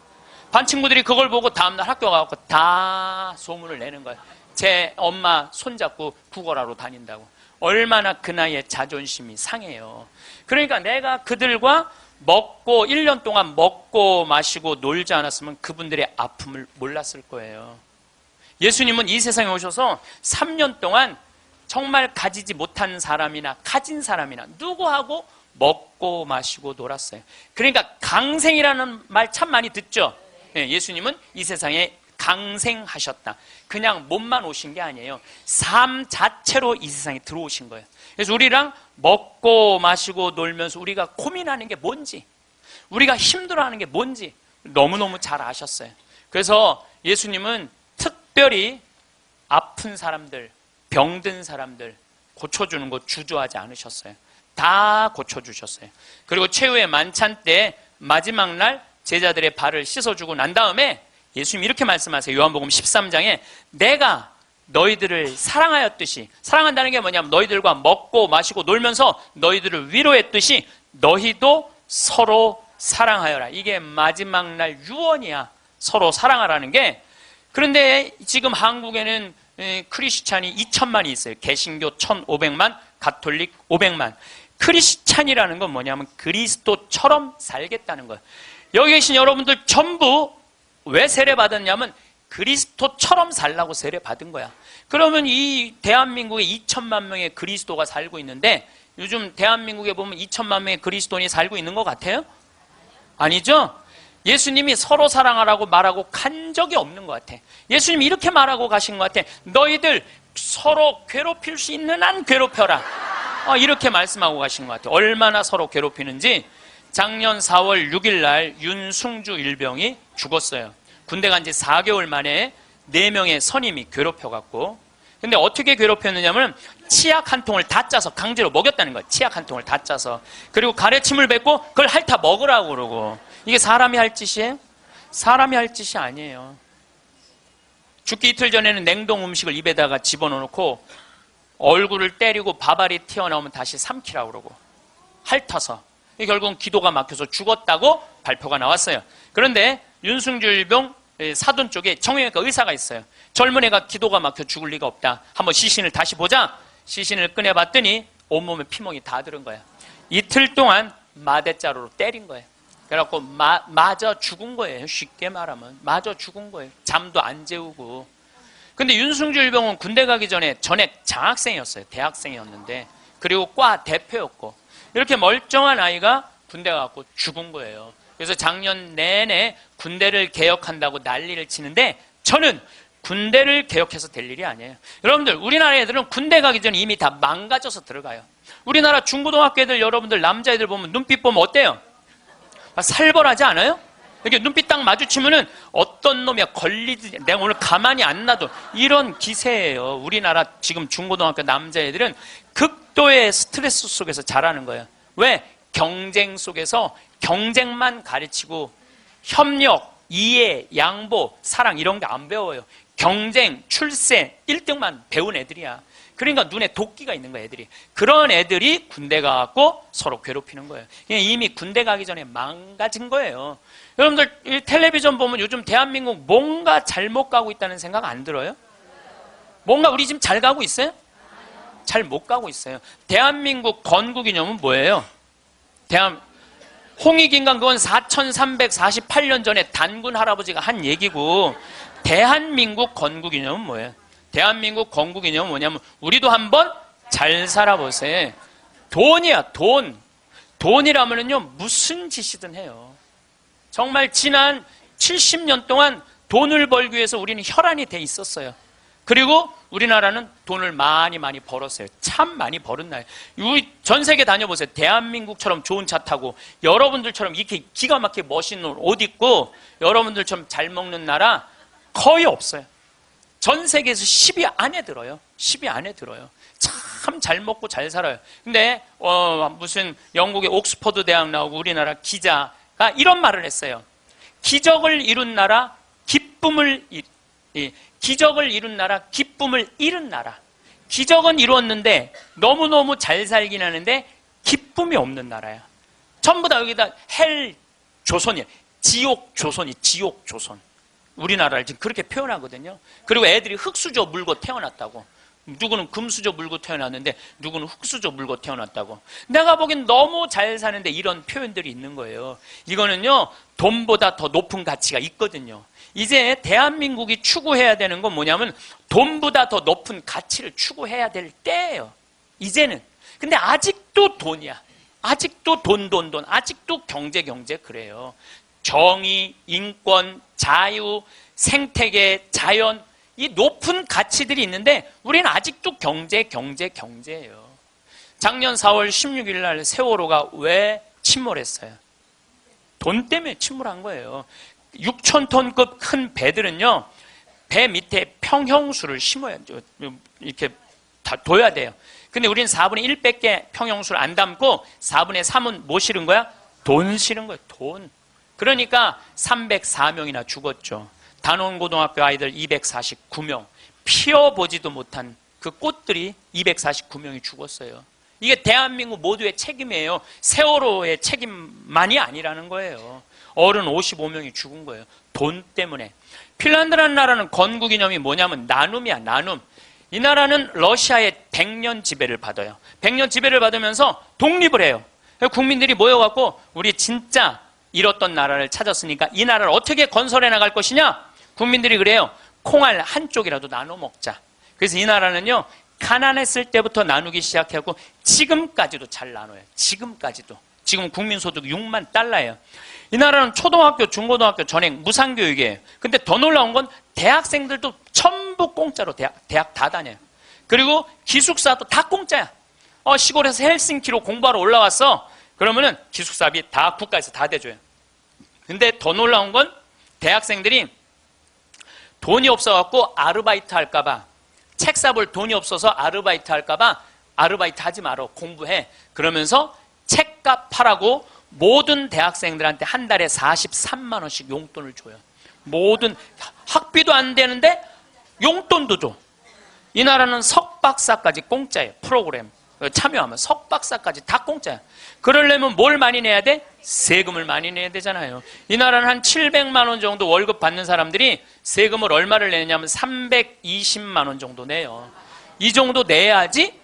반 친구들이 그걸 보고 다음날 학교 가고 다 소문을 내는 거야. 제 엄마 손잡고 구걸하러 다닌다고. 얼마나 그 나이에 자존심이 상해요. 그러니까 내가 그들과 1년 동안 먹고 마시고 놀지 않았으면 그분들의 아픔을 몰랐을 거예요. 예수님은 이 세상에 오셔서 3년 동안 정말 가지지 못한 사람이나 가진 사람이나 누구하고 먹고 마시고 놀았어요. 그러니까 강생이라는 말 참 많이 듣죠. 예수님은 이 세상에 강생하셨다. 그냥 몸만 오신 게 아니에요. 삶 자체로 이 세상에 들어오신 거예요. 그래서 우리랑 먹고 마시고 놀면서 우리가 고민하는 게 뭔지, 우리가 힘들어하는 게 뭔지 너무너무 잘 아셨어요. 그래서 예수님은 특별히 아픈 사람들, 병든 사람들 고쳐주는 거 주저하지 않으셨어요. 다 고쳐주셨어요. 그리고 최후의 만찬 때 마지막 날 제자들의 발을 씻어주고 난 다음에 예수님이 이렇게 말씀하세요. 요한복음 13장에 내가 너희들을 사랑하였듯이, 사랑한다는 게 뭐냐면 너희들과 먹고 마시고 놀면서 너희들을 위로했듯이 너희도 서로 사랑하여라. 이게 마지막 날 유언이야. 서로 사랑하라는 게. 그런데 지금 한국에는 크리스찬이 2천만이 있어요. 개신교 1,500만, 가톨릭 500만. 크리스찬이라는 건 뭐냐면 그리스도처럼 살겠다는 거예요. 여기 계신 여러분들 전부 왜 세례받았냐면 그리스도처럼 살라고 세례받은 거야. 그러면 이 대한민국에 2천만 명의 그리스도가 살고 있는데 요즘 대한민국에 보면 2천만 명의 그리스도인이 살고 있는 것 같아요? 아니죠? 예수님이 서로 사랑하라고 말하고 간 적이 없는 것 같아. 예수님이 이렇게 말하고 가신 것 같아. 너희들 서로 괴롭힐 수 있는 한 괴롭혀라. 이렇게 말씀하고 가신 것 같아요. 얼마나 서로 괴롭히는지. 작년 4월 6일 날 윤승주 일병이 죽었어요. 군대 간 지 4개월 만에 4명의 선임이 괴롭혀갖고. 근데 어떻게 괴롭혔느냐면 치약 한 통을 다 짜서 강제로 먹였다는 거예요. 치약 한 통을 다 짜서. 그리고 가래침을 뱉고 그걸 핥아 먹으라고 그러고. 이게 사람이 할 짓이에요? 사람이 할 짓이 아니에요. 죽기 이틀 전에는 냉동 음식을 입에다가 집어넣고 얼굴을 때리고 밥알이 튀어나오면 다시 삼키라고 그러고 핥아서. 결국은 기도가 막혀서 죽었다고 발표가 나왔어요. 그런데 윤승주 일병 사돈 쪽에 정형외과 의사가 있어요. 젊은 애가 기도가 막혀 죽을 리가 없다. 한번 시신을 다시 보자. 시신을 꺼내봤더니 온몸에 피멍이 다 들은 거야. 이틀 동안 마대자루로 때린 거예요. 그래갖고 맞아 죽은 거예요. 쉽게 말하면 맞아 죽은 거예요. 잠도 안 재우고. 근데 윤승주 일병은 군대 가기 전에 전액 장학생이었어요. 대학생이었는데. 그리고 과 대표였고. 이렇게 멀쩡한 아이가 군대 가고 죽은 거예요. 그래서 작년 내내 군대를 개혁한다고 난리를 치는데 저는 군대를 개혁해서 될 일이 아니에요. 여러분들 우리나라 애들은 군대 가기 전에 이미 다 망가져서 들어가요. 우리나라 중고등학교 애들 여러분들 남자애들 보면 눈빛 보면 어때요? 살벌하지 않아요? 이렇게 눈빛 딱 마주치면은 어떤 놈이야 걸리지 내가 오늘 가만히 안 놔둬 이런 기세예요. 우리나라 지금 중고등학교 남자애들은 극도의 스트레스 속에서 자라는 거예요. 왜? 경쟁 속에서 경쟁만 가르치고 협력, 이해, 양보, 사랑 이런 게 안 배워요. 경쟁, 출세 1등만 배운 애들이야. 그러니까 눈에 도끼가 있는 거야 애들이. 그런 애들이 군대 가고 서로 괴롭히는 거예요. 이미 군대 가기 전에 망가진 거예요. 여러분들 텔레비전 보면 요즘 대한민국 뭔가 잘못 가고 있다는 생각 안 들어요? 뭔가 우리 지금 잘 가고 있어요? 잘 못 가고 있어요. 대한민국 건국이념은 뭐예요? 홍익인간 그건 4348년 전에 단군 할아버지가 한 얘기고 대한민국 건국이념은 뭐예요? 대한민국 건국이념은 뭐냐면 우리도 한번 잘 살아보세요. 돈이야 돈. 돈이라면요 무슨 짓이든 해요. 정말 지난 70년 동안 돈을 벌기 위해서 우리는 혈안이 돼 있었어요. 그리고 우리나라는 돈을 많이 벌었어요. 참 많이 벌은 나라예요. 전 세계 다녀보세요. 대한민국처럼 좋은 차 타고 여러분들처럼 이렇게 기가 막히게 멋있는 옷 입고 여러분들처럼 잘 먹는 나라 거의 없어요. 전 세계에서 10위 안에 들어요. 10위 안에 들어요. 참 잘 먹고 잘 살아요. 근데 무슨 영국의 옥스퍼드 대학 나오고 우리나라 기자가 이런 말을 했어요. 기적을 이룬 나라, 기쁨을 잃은 나라. 기적은 이루었는데 너무너무 잘 살긴 하는데 기쁨이 없는 나라야. 전부 다 여기다 헬 조선이에요. 지옥 조선. 우리나라를 지금 그렇게 표현하거든요. 그리고 애들이 흙수저 물고 태어났다고. 누구는 금수저 물고 태어났는데 누구는 흙수저 물고 태어났다고. 내가 보기엔 너무 잘 사는데 이런 표현들이 있는 거예요. 이거는요, 돈보다 더 높은 가치가 있거든요. 이제 대한민국이 추구해야 되는 건 뭐냐면 돈보다 더 높은 가치를 추구해야 될 때예요. 이제는. 근데 아직도 돈이야. 아직도 돈. 아직도 경제 그래요. 정의, 인권, 자유, 생태계, 자연, 이 높은 가치들이 있는데 우리는 아직도 경제예요. 작년 4월 16일 날 세월호가 왜 침몰했어요? 돈 때문에 침몰한 거예요. 6,000톤급 큰 배들은요, 배 밑에 평형수를 심어야, 이렇게 다 둬야 돼요. 근데 우리는 4분의 1밖에 평형수를 안 담고 4분의 3은 뭐 실은 거야? 돈 실은 거예요. 돈. 그러니까 304명이나 죽었죠. 단원고등학교 아이들 249명, 피어보지도 못한 그 꽃들이 249명이 죽었어요. 이게 대한민국 모두의 책임이에요. 세월호의 책임만이 아니라는 거예요. 어른 55명이 죽은 거예요. 돈 때문에. 핀란드라는 나라는 건국이념이 뭐냐면 나눔이야, 나눔. 이 나라는 러시아의 100년 지배를 받아요. 100년 지배를 받으면서 독립을 해요. 국민들이 모여갖고 우리 진짜 잃었던 나라를 찾았으니까 이 나라를 어떻게 건설해 나갈 것이냐? 국민들이 그래요. 콩알 한쪽이라도 나눠 먹자. 그래서 이 나라는요, 가난했을 때부터 나누기 시작하고 지금까지도 잘 나눠요. 지금까지도. 지금 국민소득 6만 달러예요. 이 나라는 초등학교, 중고등학교 전액 무상교육이에요. 근데 더 놀라운 건 대학생들도 전부 공짜로 대학 다 다녀요. 그리고 기숙사도 다 공짜야. 시골에서 헬싱키로 공부하러 올라왔어. 그러면은 기숙사비 다 국가에서 다 대줘요. 근데 더 놀라운 건 대학생들이 돈이 없어갖고 아르바이트 할까봐, 책 사볼 돈이 없어서 아르바이트 할까봐 아르바이트 하지 마라, 공부해. 그러면서 책값 하라고 모든 대학생들한테 한 달에 43만 원씩 용돈을 줘요. 모든 학비도 안 되는데 용돈도 줘. 이 나라는 석박사까지 공짜예요. 프로그램 참여하면 석박사까지 다 공짜야. 그러려면 뭘 많이 내야 돼? 세금을 많이 내야 되잖아요. 이 나라는 한 700만 원 정도 월급 받는 사람들이 세금을 얼마를 내냐면 320만 원 정도 내요. 이 정도 내야지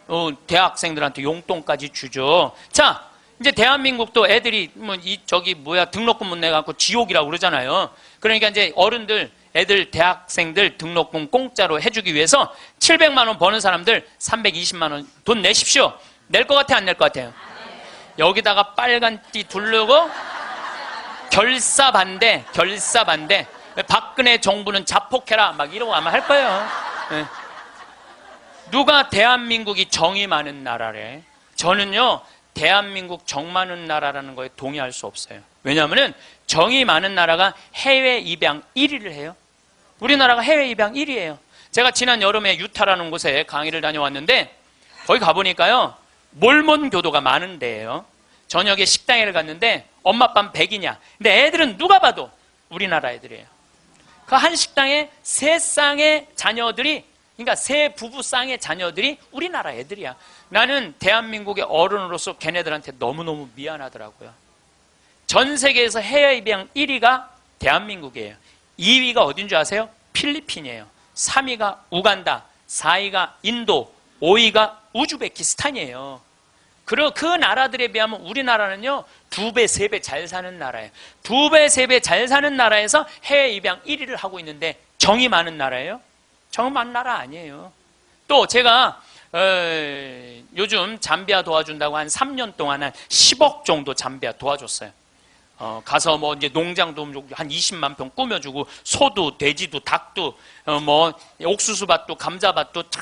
대학생들한테 용돈까지 주죠. 자, 이제 대한민국도 애들이 등록금 못 내갖고 지옥이라고 그러잖아요. 그러니까 이제 어른들, 애들, 대학생들 등록금 공짜로 해주기 위해서 700만 원 버는 사람들 320만 원 돈 내십시오. 낼 것 같아, 안 낼 것 같아요? 여기다가 빨간 띠 두르고 결사 반대. 박근혜 정부는 자폭해라. 막 이러고 아마 할 거예요. 네. 누가 대한민국이 정이 많은 나라래? 저는요, 대한민국 정 많은 나라라는 거에 동의할 수 없어요. 왜냐하면 정이 많은 나라가 해외 입양 1위를 해요. 우리나라가 해외 입양 1위예요. 제가 지난 여름에 유타라는 곳에 강의를 다녀왔는데 거기 가보니까요, 몰몬 교도가 많은 데예요. 저녁에 식당에 갔는데 엄마 아빠는 백이냐. 근데 애들은 누가 봐도 우리나라 애들이에요. 그 한 식당에 세 쌍의 자녀들이, 그러니까 세 부부 쌍의 자녀들이 우리나라 애들이야. 나는 대한민국의 어른으로서 걔네들한테 너무너무 미안하더라고요. 전 세계에서 해외 입양 1위가 대한민국이에요. 2위가 어딘 줄 아세요? 필리핀이에요. 3위가 우간다, 4위가 인도, 5위가 우즈베키스탄이에요. 그리고 그 나라들에 비하면 우리나라는요, 2배, 3배 잘 사는 나라예요. 2배, 3배 잘 사는 나라에서 해외 입양 1위를 하고 있는데 정이 많은 나라예요? 정이 많은 나라 아니에요. 또 제가 요즘 잠비아 도와준다고 한 3년 동안 한 10억 정도 잠비아 도와줬어요. 가서 뭐 이제 농장도 한 20만 평 꾸며주고 소도 돼지도 닭도 옥수수밭도 감자밭도 다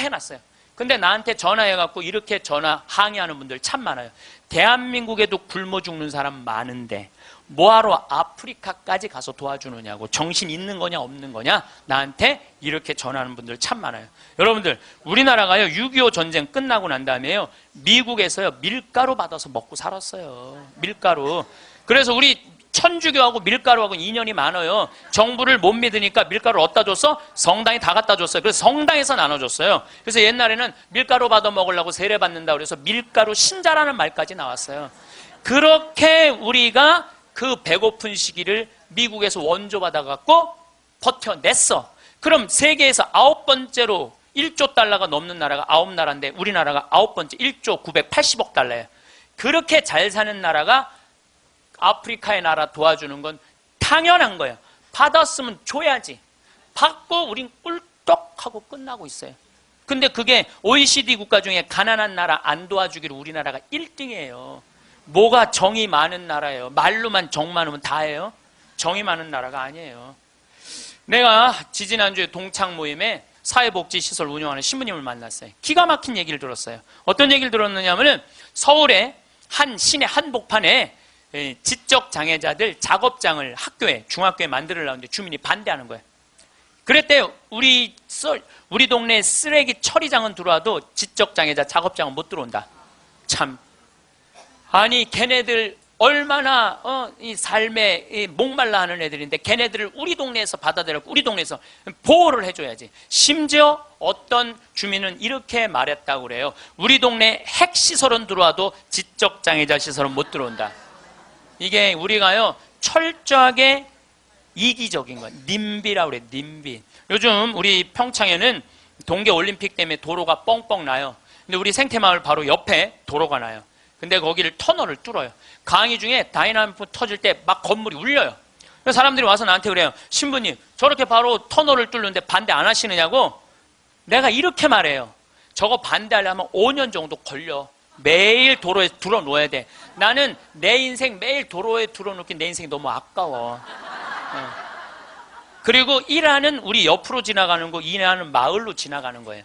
해놨어요. 근데 나한테 전화해갖고 이렇게 항의하는 분들 참 많아요. 대한민국에도 굶어 죽는 사람 많은데 뭐하러 아프리카까지 가서 도와주느냐고. 정신 있는 거냐 없는 거냐 나한테 이렇게 전하는 분들 참 많아요. 여러분들 우리나라가요 6.25 전쟁 끝나고 난 다음에요 미국에서요 밀가루 받아서 먹고 살았어요. 밀가루. 그래서 우리 천주교하고 밀가루하고 인연이 많아요. 정부를 못 믿으니까 밀가루를 어디다 줬어? 성당에 다 갖다 줬어요. 그래서 성당에서 나눠줬어요. 그래서 옛날에는 밀가루 받아 먹으려고 세례 받는다 그래서 밀가루 신자라는 말까지 나왔어요. 그렇게 우리가 그 배고픈 시기를 미국에서 원조 받아갖고 버텨냈어. 그럼 세계에서 9번째로 1조 달러가 넘는 나라가 9나라인데 우리나라가 9번째 1조 980억 달러예요. 그렇게 잘 사는 나라가 아프리카의 나라 도와주는 건 당연한 거예요. 받았으면 줘야지. 받고 우린 꿀떡하고 끝나고 있어요. 근데 그게 OECD 국가 중에 가난한 나라 안 도와주기로 우리나라가 1등이에요. 뭐가 정이 많은 나라예요. 말로만 정 많으면 다예요. 정이 많은 나라가 아니에요. 내가 지지난주에 동창 모임에 사회복지시설 운영하는 신부님을 만났어요. 기가 막힌 얘기를 들었어요. 어떤 얘기를 들었느냐면은 서울의 한 시내 한복판에 지적장애자들 작업장을 학교에 중학교에 만들려는데 주민이 반대하는 거예요. 그랬대요. 우리 동네 쓰레기 처리장은 들어와도 지적장애자 작업장은 못 들어온다. 참. 아니 걔네들 얼마나 이 삶에 목말라 하는 애들인데 걔네들을 우리 동네에서 받아들였고 우리 동네에서 보호를 해줘야지. 심지어 어떤 주민은 이렇게 말했다고 그래요. 우리 동네 핵시설은 들어와도 지적장애자 시설은 못 들어온다. 이게 우리가요 철저하게 이기적인 거예요. 님비라고 그래요. 님비. 요즘 우리 평창에는 동계올림픽 때문에 도로가 뻥뻥 나요. 근데 우리 생태마을 바로 옆에 도로가 나요. 근데 거기를 터널을 뚫어요. 강의 중에 다이나믹 터질 때 막 건물이 울려요. 그래서 사람들이 와서 나한테 그래요. 신부님 저렇게 바로 터널을 뚫는데 반대 안 하시느냐고. 내가 이렇게 말해요. 저거 반대하려면 5년 정도 걸려. 매일 도로에 들어놓아야 돼. 나는 내 인생 매일 도로에 들어놓기 내 인생이 너무 아까워. 그리고 1화는 우리 옆으로 지나가는 거 2화는 마을로 지나가는 거예요.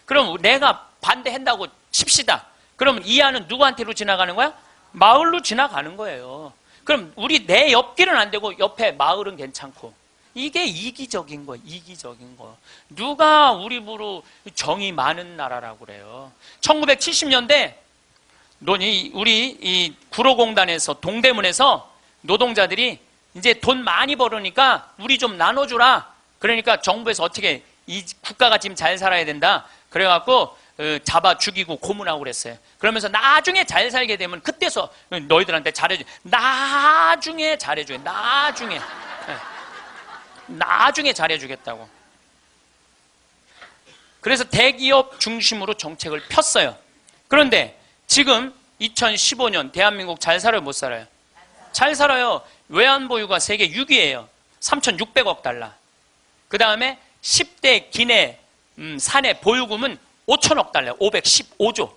그럼 내가 반대한다고 칩시다. 그러면 2화는 누구한테로 지나가는 거야? 마을로 지나가는 거예요. 그럼 우리 내 옆길은 안 되고 옆에 마을은 괜찮고. 이게 이기적인 거예요. 이기적인 거. 누가 우리 부로 정이 많은 나라라고 그래요. 1970년대 우리 이 구로공단에서 동대문에서 노동자들이 이제 돈 많이 벌으니까 우리 좀 나눠주라. 그러니까 정부에서 어떻게 이 국가가 지금 잘 살아야 된다. 그래갖고 잡아 죽이고 고문하고 그랬어요. 그러면서 나중에 잘 살게 되면 그때서 너희들한테 잘해줘. 나중에 잘해줘. 나중에 잘해주겠다고. 그래서 대기업 중심으로 정책을 폈어요. 그런데 지금 2015년 대한민국 잘 살아요? 못 살아요? 잘 살아요. 외환보유가 세계 6위예요. 3,600억 달러. 그 다음에 10대 기내 사내 보유금은 5천억 달러, 515조.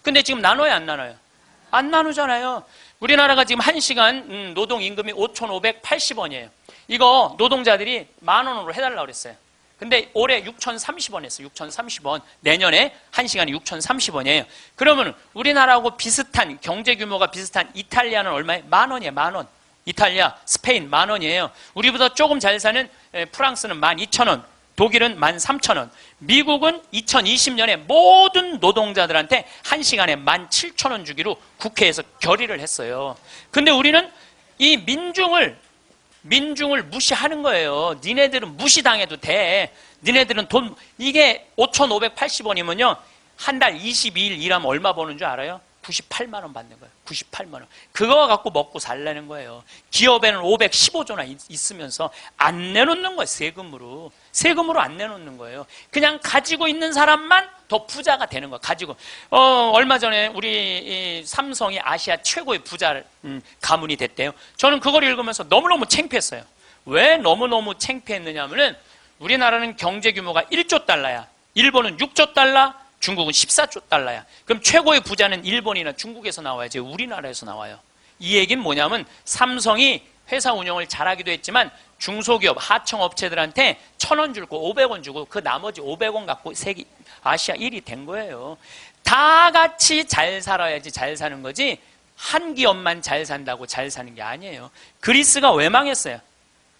근데 지금 나눠요, 안 나눠요? 안 나누잖아요. 우리나라가 지금 1시간 노동임금이 5,580원이에요. 이거 노동자들이 10,000원으로 해달라고 그랬어요. 근데 올해 6,030원 했어요. 6,030원. 내년에 1시간이 6,030원이에요. 그러면 우리나라하고 비슷한, 경제 규모가 비슷한 이탈리아는 얼마예요? 10,000원이에요, 10,000원. 이탈리아, 스페인 10,000원이에요. 우리보다 조금 잘 사는 프랑스는 12,000원. 독일은 13,000원. 미국은 2020년에 모든 노동자들한테 1시간에 17,000원 주기로 국회에서 결의를 했어요. 근데 우리는 이 민중을 무시하는 거예요. 니네들은 무시당해도 돼. 니네들은 돈, 이게 5,580원이면요. 한 달 22일 일하면 얼마 버는 줄 알아요? 98만 원 받는 거예요. 98만 원. 그거 갖고 먹고 살라는 거예요. 기업에는 515조나 있으면서 안 내놓는 거예요. 세금으로. 세금으로 안 내놓는 거예요. 그냥 가지고 있는 사람만 더 부자가 되는 거예요. 가지고. 얼마 전에 우리 삼성이 아시아 최고의 부자 가문이 됐대요. 저는 그걸 읽으면서 너무너무 창피했어요. 왜 너무너무 창피했느냐 하면은 우리나라는 경제 규모가 1조 달러야. 일본은 6조 달러, 중국은 14조 달러야. 그럼 최고의 부자는 일본이나 중국에서 나와야지 우리나라에서 나와요. 이 얘기는 뭐냐면 삼성이 회사 운영을 잘하기도 했지만 중소기업, 하청업체들한테 1,000원 주고 500원 주고 그 나머지 500원 갖고 세계 아시아 1위 된 거예요. 다 같이 잘 살아야지 잘 사는 거지 한 기업만 잘 산다고 잘 사는 게 아니에요. 그리스가 왜 망했어요?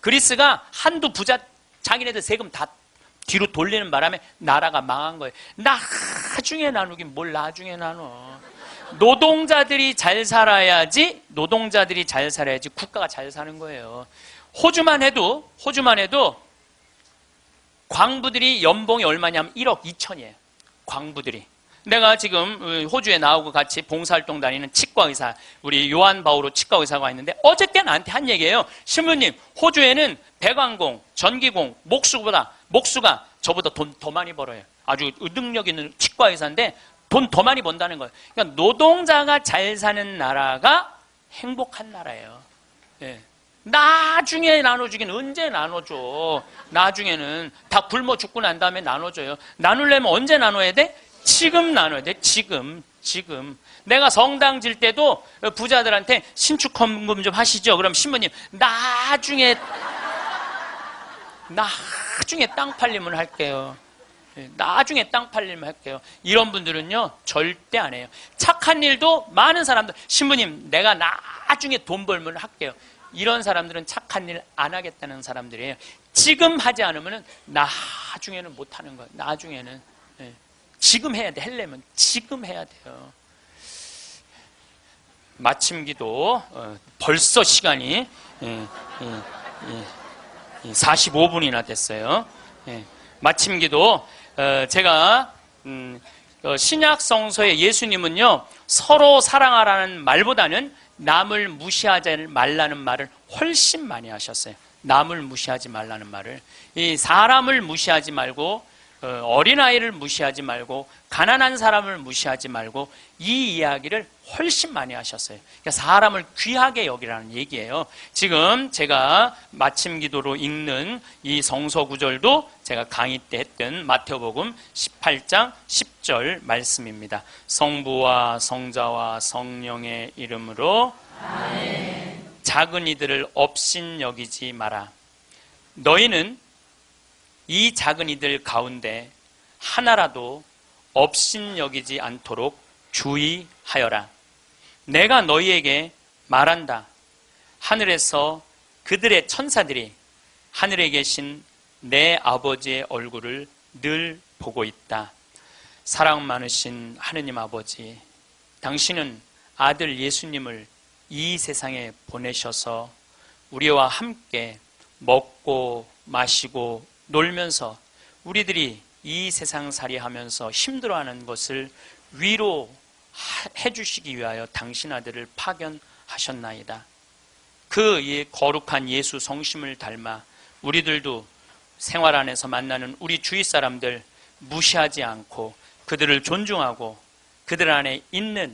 그리스가 한두 부자 자기네들 세금 다 뒤로 돌리는 바람에 나라가 망한 거예요. 나중에 나누긴 뭘 나중에 나눠. 노동자들이 잘 살아야지 국가가 잘 사는 거예요. 호주만 해도 광부들이 연봉이 얼마냐면 1억 2천이에요. 광부들이. 내가 지금 호주에 나오고 같이 봉사활동 다니는 치과의사, 우리 요한 바오로 치과의사가 있는데 어저께 나한테 한 얘기예요. 신부님, 호주에는 배관공, 전기공, 목수가 저보다 돈 더 많이 벌어요. 아주 능력 있는 치과의사인데 돈 더 많이 번다는 거예요. 그러니까 노동자가 잘 사는 나라가 행복한 나라예요. 예. 나중에 나눠주긴 언제 나눠줘. 나중에는 다 굶어 죽고 난 다음에 나눠줘요. 나누려면 언제 나눠야 돼? 지금 나눠야 돼. 지금. 내가 성당 질 때도 부자들한테 신축 헌금 좀 하시죠. 그럼 신부님 나중에 땅 팔리면 할게요. 나중에 땅 팔리면 할게요. 이런 분들은요 절대 안 해요. 착한 일도 많은 사람들, 신부님 내가 나중에 돈 벌면 할게요. 이런 사람들은 착한 일 안 하겠다는 사람들이에요. 지금 하지 않으면 나중에는 못 하는 거예요. 나중에는. 지금 해야 돼. 하려면 지금 해야 돼요. 마침 기도 벌써 시간이 45분이나 됐어요. 마침 기도 제가 신약 성서의 예수님은요 서로 사랑하라는 말보다는 남을 무시하지 말라는 말을 훨씬 많이 하셨어요. 남을 무시하지 말라는 말을. 이 사람을 무시하지 말고 어린아이를 무시하지 말고 가난한 사람을 무시하지 말고 이 이야기를 훨씬 많이 하셨어요. 그러니까 사람을 귀하게 여기라는 얘기예요. 지금 제가 마침 기도로 읽는 이 성서 구절도 제가 강의 때 했던 마태복음 18장 10절 말씀입니다. 성부와 성자와 성령의 이름으로 아멘. 작은 이들을 업신여기지 마라. 너희는 이 작은 이들 가운데 하나라도 업신여기지 않도록 주의하여라. 내가 너희에게 말한다. 하늘에서 그들의 천사들이 하늘에 계신 내 아버지의 얼굴을 늘 보고 있다. 사랑 많으신 하느님 아버지, 당신은 아들 예수님을 이 세상에 보내셔서 우리와 함께 먹고 마시고 놀면서 우리들이 이 세상살이 하면서 힘들어하는 것을 위로해 주시기 위하여 당신 아들을 파견하셨나이다. 그 거룩한 예수 성심을 닮아 우리들도 생활 안에서 만나는 우리 주위 사람들 무시하지 않고 그들을 존중하고 그들 안에 있는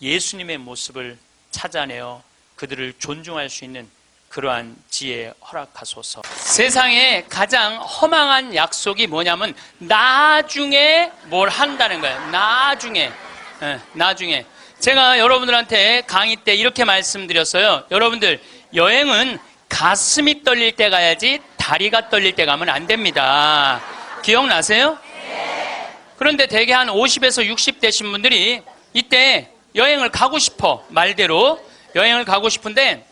예수님의 모습을 찾아내어 그들을 존중할 수 있는 그러한 지혜 허락하소서. 세상에 가장 허망한 약속이 뭐냐면 나중에 뭘 한다는 거예요. 나중에. 제가 여러분들한테 강의 때 이렇게 말씀드렸어요. 여러분들 여행은 가슴이 떨릴 때 가야지 다리가 떨릴 때 가면 안 됩니다. 기억나세요? 그런데 대개 한 50에서 60 되신 분들이 이때 여행을 가고 싶어. 말대로 여행을 가고 싶은데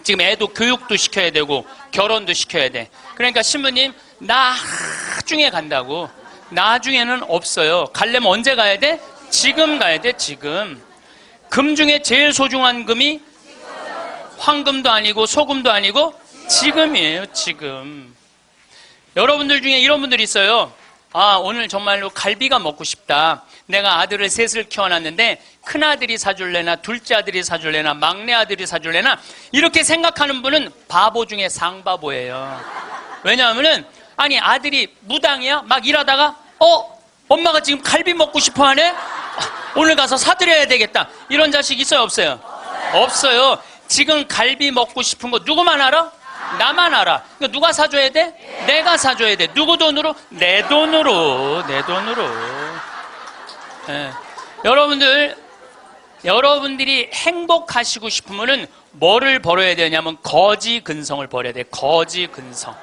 지금 애도 교육도 시켜야 되고 결혼도 시켜야 돼. 그러니까 신부님 나중에 간다고. 나중에는 없어요. 가려면 언제 가야 돼? 지금 가야 돼. 지금. 금 중에 제일 소중한 금이 황금도 아니고 소금도 아니고 지금이에요. 지금. 여러분들 중에 이런 분들이 있어요. 아, 오늘 정말로 갈비가 먹고 싶다. 내가 아들을 셋을 키워놨는데 큰아들이 사줄래나 둘째 아들이 사줄래나 막내 아들이 사줄래나 이렇게 생각하는 분은 바보 중에 상바보예요. 왜냐하면은 아니 아들이 무당이야? 막 일하다가 엄마가 지금 갈비 먹고 싶어 하네? 오늘 가서 사드려야 되겠다. 이런 자식 있어요? 없어요? 없어요. 지금 갈비 먹고 싶은 거 누구만 알아? 나만 알아. 그러니까 누가 사줘야 돼? 내가 사줘야 돼. 누구 돈으로? 내 돈으로. 네. 여러분들이 행복하시고 싶으면은 뭐를 벌어야 되냐면 거지 근성을 벌여야 돼. 거지 근성.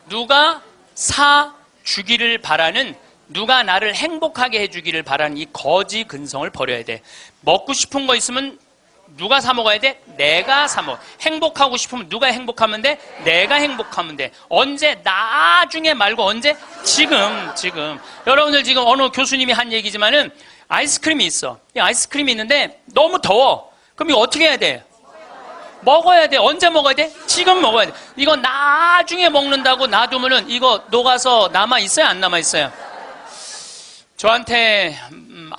누가 사 주기를 바라는 누가 나를 행복하게 해주기를 바라는 이 거지 근성을 버려야 돼. 먹고 싶은 거 있으면 누가 사 먹어야 돼? 내가 사 먹어. 행복하고 싶으면 누가 행복하면 돼? 내가 행복하면 돼. 언제? 나중에 말고 언제? 지금. 여러분들 지금 어느 교수님이 한 얘기지만은 아이스크림이 있어. 이 아이스크림이 있는데 너무 더워. 그럼 이거 어떻게 해야 돼? 먹어야 돼. 언제 먹어야 돼? 지금 먹어야 돼. 이거 나중에 먹는다고 놔두면은 이거 녹아서 남아있어요? 안 남아있어요? 저한테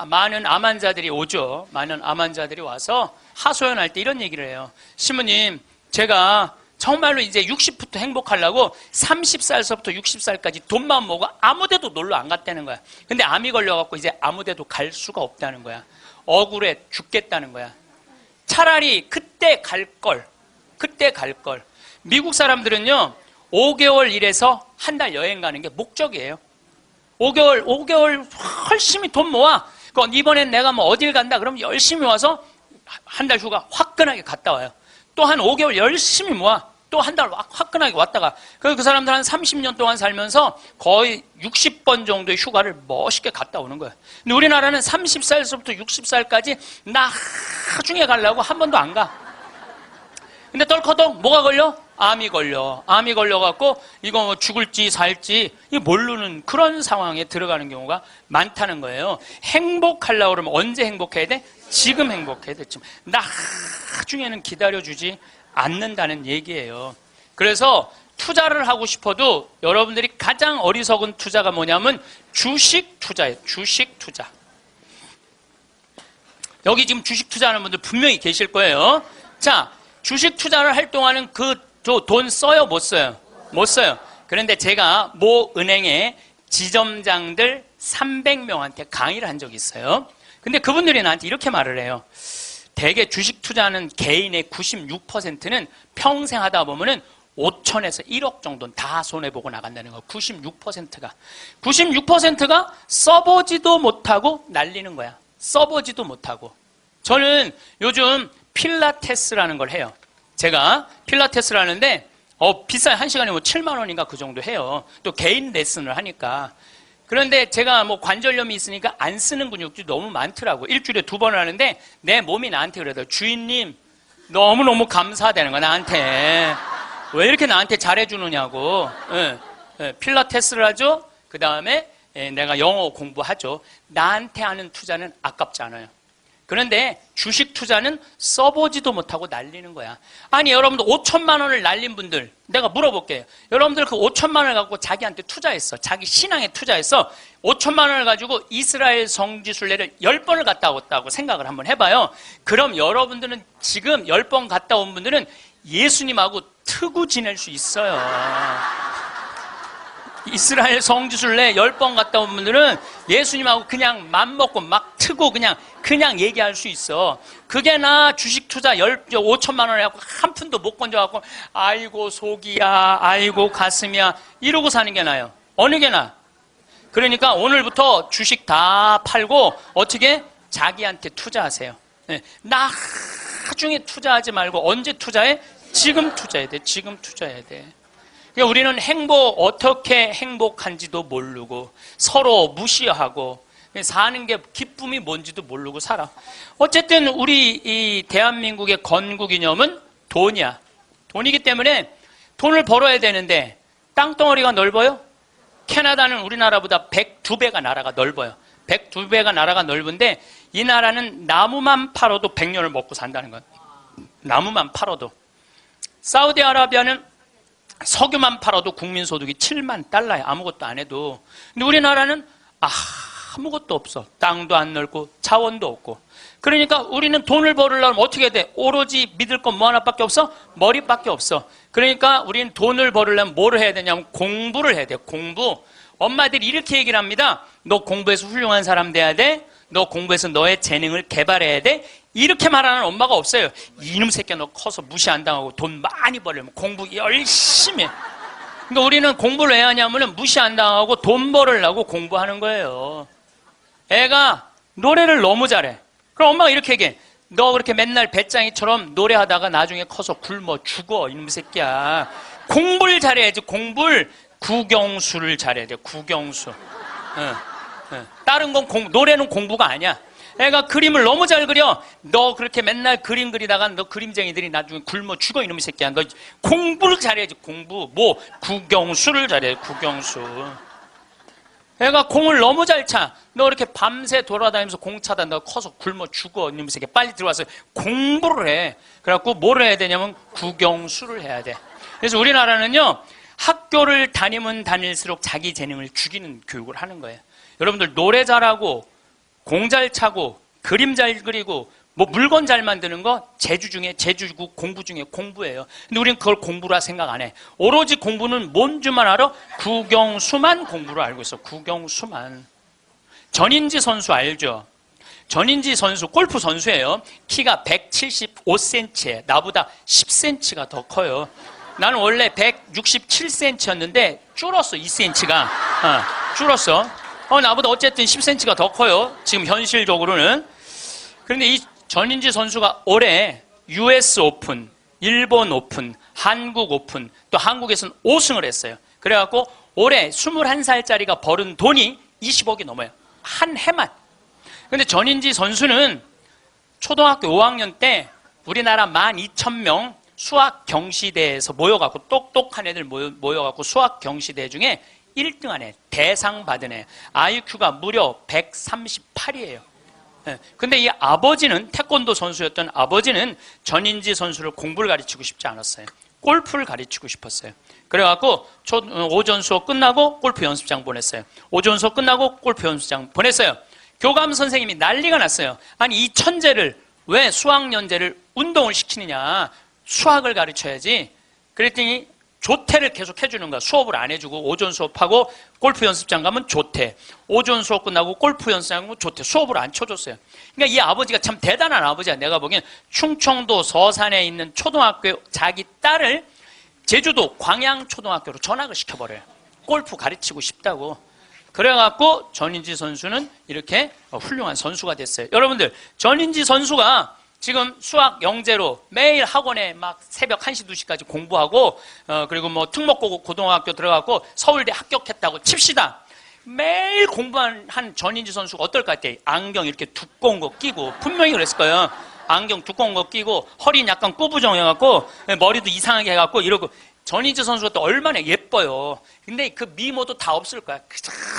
많은 암 환자들이 오죠. 많은 암 환자들이 와서 하소연할 때 이런 얘기를 해요. 신부님, 제가 정말로 이제 60부터 행복하려고 30살서부터 60살까지 돈만 모으고 아무데도 놀러 안 갔다는 거야. 근데 암이 걸려갖고 이제 아무데도 갈 수가 없다는 거야. 억울해 죽겠다는 거야. 차라리 그때 갈 걸. 미국 사람들은요, 5개월 일해서 한 달 여행 가는 게 목적이에요. 5개월 열심히 돈 모아. 그건 이번엔 내가 뭐 어딜 간다 그러면 열심히 와서 한 달 휴가 화끈하게 갔다 와요. 또 한 5개월 열심히 모아. 또 한 달 화끈하게 왔다가. 그 사람들 한 30년 동안 살면서 거의 60번 정도의 휴가를 멋있게 갔다 오는 거예요. 근데 우리나라는 30살부터 60살까지 나중에 가려고 한 번도 안 가. 근데 덜커덕 뭐가 걸려? 암이 걸려갖고 이거 뭐 죽을지 살지 모르는 그런 상황에 들어가는 경우가 많다는 거예요. 행복하려고 그러면 언제 행복해야 돼? 지금 행복해야 돼. 지금. 나중에는 기다려주지 않는다는 얘기예요. 그래서 투자를 하고 싶어도 여러분들이 가장 어리석은 투자가 뭐냐면 주식 투자예요. 주식 투자. 여기 지금 주식 투자하는 분들 분명히 계실 거예요. 자, 주식 투자를 할 동안은 돈 써요? 못 써요? 못 써요. 그런데 제가 모 은행의 지점장들 300명한테 강의를 한 적이 있어요. 근데 그분들이 나한테 이렇게 말을 해요. 대개 주식 투자하는 개인의 96%는 평생 하다 보면은 5천에서 1억 정도는 다 손해보고 나간다는 거. 96%가 써보지도 못하고 날리는 거야. 써보지도 못하고. 저는 요즘 필라테스라는 걸 해요. 제가 필라테스를 하는데 비싸요. 1시간에 뭐 7만 원인가 그 정도 해요. 또 개인 레슨을 하니까. 그런데 제가 뭐 관절염이 있으니까 안 쓰는 근육들이 너무 많더라고. 일주일에 2번을 하는데 내 몸이 나한테 그러더라고. 주인님 너무너무 감사하다는 거야. 나한테. 왜 이렇게 나한테 잘해주느냐고. 필라테스를 하죠. 그 다음에 내가 영어 공부하죠. 나한테 하는 투자는 아깝지 않아요. 그런데 주식 투자는 써보지도 못하고 날리는 거야. 아니 여러분들 5천만 원을 날린 분들 내가 물어볼게요. 여러분들 그 5천만 원을 갖고 자기한테 투자했어. 자기 신앙에 투자했어. 5천만 원을 가지고 이스라엘 성지순례를 10번을 갔다 왔다고 생각을 한번 해봐요. 그럼 여러분들은 지금 10번 갔다 온 분들은 예수님하고 트고 지낼 수 있어요. 이스라엘 성지순례 10번 갔다 온 분들은 예수님하고 그냥 맘먹고 막 트고 그냥 얘기할 수 있어. 그게 나 주식 투자 5천만 원에 갖고 한 푼도 못 건져갖고 아이고 속이야, 아이고 가슴이야 이러고 사는 게 나아요. 어느 게 나아? 그러니까 오늘부터 주식 다 팔고 어떻게? 자기한테 투자하세요. 나중에 투자하지 말고 언제 투자해? 지금 투자해야 돼. 지금 투자해야 돼. 그러니까 우리는 어떻게 행복한지도 모르고 서로 무시하고 사는 게 기쁨이 뭔지도 모르고 살아. 어쨌든 우리 이 대한민국의 건국이념은 돈이야. 돈이기 때문에 돈을 벌어야 되는데 땅덩어리가 넓어요? 캐나다는 우리나라보다 102배가 나라가 넓어요. 102배가 나라가 넓은데 이 나라는 나무만 팔아도 100년을 먹고 산다는 거예요. 나무만 팔아도. 사우디아라비아는 석유만 팔아도 국민소득이 7만 달러야. 아무것도 안 해도. 근데 우리나라는 아무것도 없어. 땅도 안 넓고 자원도 없고. 그러니까 우리는 돈을 벌으려면 어떻게 해야 돼? 오로지 믿을 건 뭐 하나밖에 없어? 머리밖에 없어. 그러니까 우리는 돈을 벌으려면 뭐를 해야 되냐면 공부를 해야 돼. 공부. 엄마들이 이렇게 얘기를 합니다. 너 공부해서 훌륭한 사람 돼야 돼. 너 공부해서 너의 재능을 개발해야 돼. 이렇게 말하는 엄마가 없어요. 이놈 새끼야 너 커서 무시 안 당하고 돈 많이 벌려면 공부 열심히 해. 그러니까 우리는 공부를 왜 하냐면 무시 안 당하고 돈 벌으려고 공부하는 거예요. 애가 노래를 너무 잘해. 그럼 엄마가 이렇게 얘기해. 너 그렇게 맨날 배짱이처럼 노래하다가 나중에 커서 굶어 죽어 이놈 새끼야. 공부를 잘해야지. 공부를 국영수를 잘해야 돼. 국영수. 다른 건 노래는 공부가 아니야. 애가 그림을 너무 잘 그려. 너 그렇게 맨날 그림 그리다가 너 그림쟁이들이 나중에 굶어 죽어 이놈의 새끼야. 너 공부를 잘해야지. 공부. 뭐 국영수를 잘해. 국영수. 애가 공을 너무 잘 차. 너 이렇게 밤새 돌아다니면서 공 차다. 너 커서 굶어 죽어 이놈의 새끼야. 빨리 들어와서 공부를 해. 그래갖고 뭘 해야 되냐면 국영수를 해야 돼. 그래서 우리나라는요, 학교를 다니면 다닐수록 자기 재능을 죽이는 교육을 하는 거예요. 여러분들 노래 잘하고 공 잘 차고 그림 잘 그리고 뭐 물건 잘 만드는 거 제주고 공부 중에 공부예요. 근데 우리는 그걸 공부라 생각 안 해. 오로지 공부는 뭔 줄만 알아? 국영수만 공부를 알고 있어. 국영수만. 전인지 선수 알죠? 전인지 선수 골프 선수예요. 키가 175cm에 나보다 10cm가 더 커요. 나는 원래 167cm였는데 줄었어. 2cm가 줄었어. 나보다 어쨌든 10cm가 더 커요. 지금 현실적으로는. 그런데 이 전인지 선수가 올해 US 오픈, 일본 오픈, 한국 오픈, 또 한국에서는 5승을 했어요. 그래갖고 올해 21살짜리가 벌은 돈이 20억이 넘어요. 한 해만. 근데 전인지 선수는 초등학교 5학년 때 우리나라 12,000명 수학 경시대에서 모여갖고 똑똑한 애들 모여갖고 수학 경시대 중에 1등한 애, 대상 받은 애, IQ가 무려 138이에요. 근데 이 아버지는 태권도 선수였던 아버지는 전인지 선수를 공부를 가르치고 싶지 않았어요. 골프를 가르치고 싶었어요. 그래갖고 오전 수업 끝나고 골프 연습장 보냈어요. 오전 수업 끝나고 골프 연습장 보냈어요. 교감 선생님이 난리가 났어요. 아니 이 천재를 왜 수학연재를 운동을 시키느냐. 수학을 가르쳐야지. 그랬더니 조퇴를 계속 해주는 거야. 수업을 안 해주고 오전 수업하고 골프 연습장 가면 조퇴. 오전 수업 끝나고 골프 연습장 가면 조퇴. 수업을 안 쳐줬어요. 그러니까 이 아버지가 참 대단한 아버지야. 내가 보기엔 충청도 서산에 있는 초등학교 자기 딸을 제주도 광양초등학교로 전학을 시켜버려요. 골프 가르치고 싶다고. 그래갖고 전인지 선수는 이렇게 훌륭한 선수가 됐어요. 여러분들 전인지 선수가 지금 수학 영재로 매일 학원에 막 새벽 1시, 2시까지 공부하고 그리고 뭐 특목고등학교 들어가고 서울대 합격했다고 칩시다. 매일 공부한 전인지 선수가 어떨 것 같아요? 안경 이렇게 두꺼운 거 끼고 분명히 그랬을 거예요. 안경 두꺼운 거 끼고 허리는 약간 꾸부정해갖고 머리도 이상하게 해갖고 이러고 전인지 선수가 또 얼마나 예뻐요. 근데 그 미모도 다 없을 거야.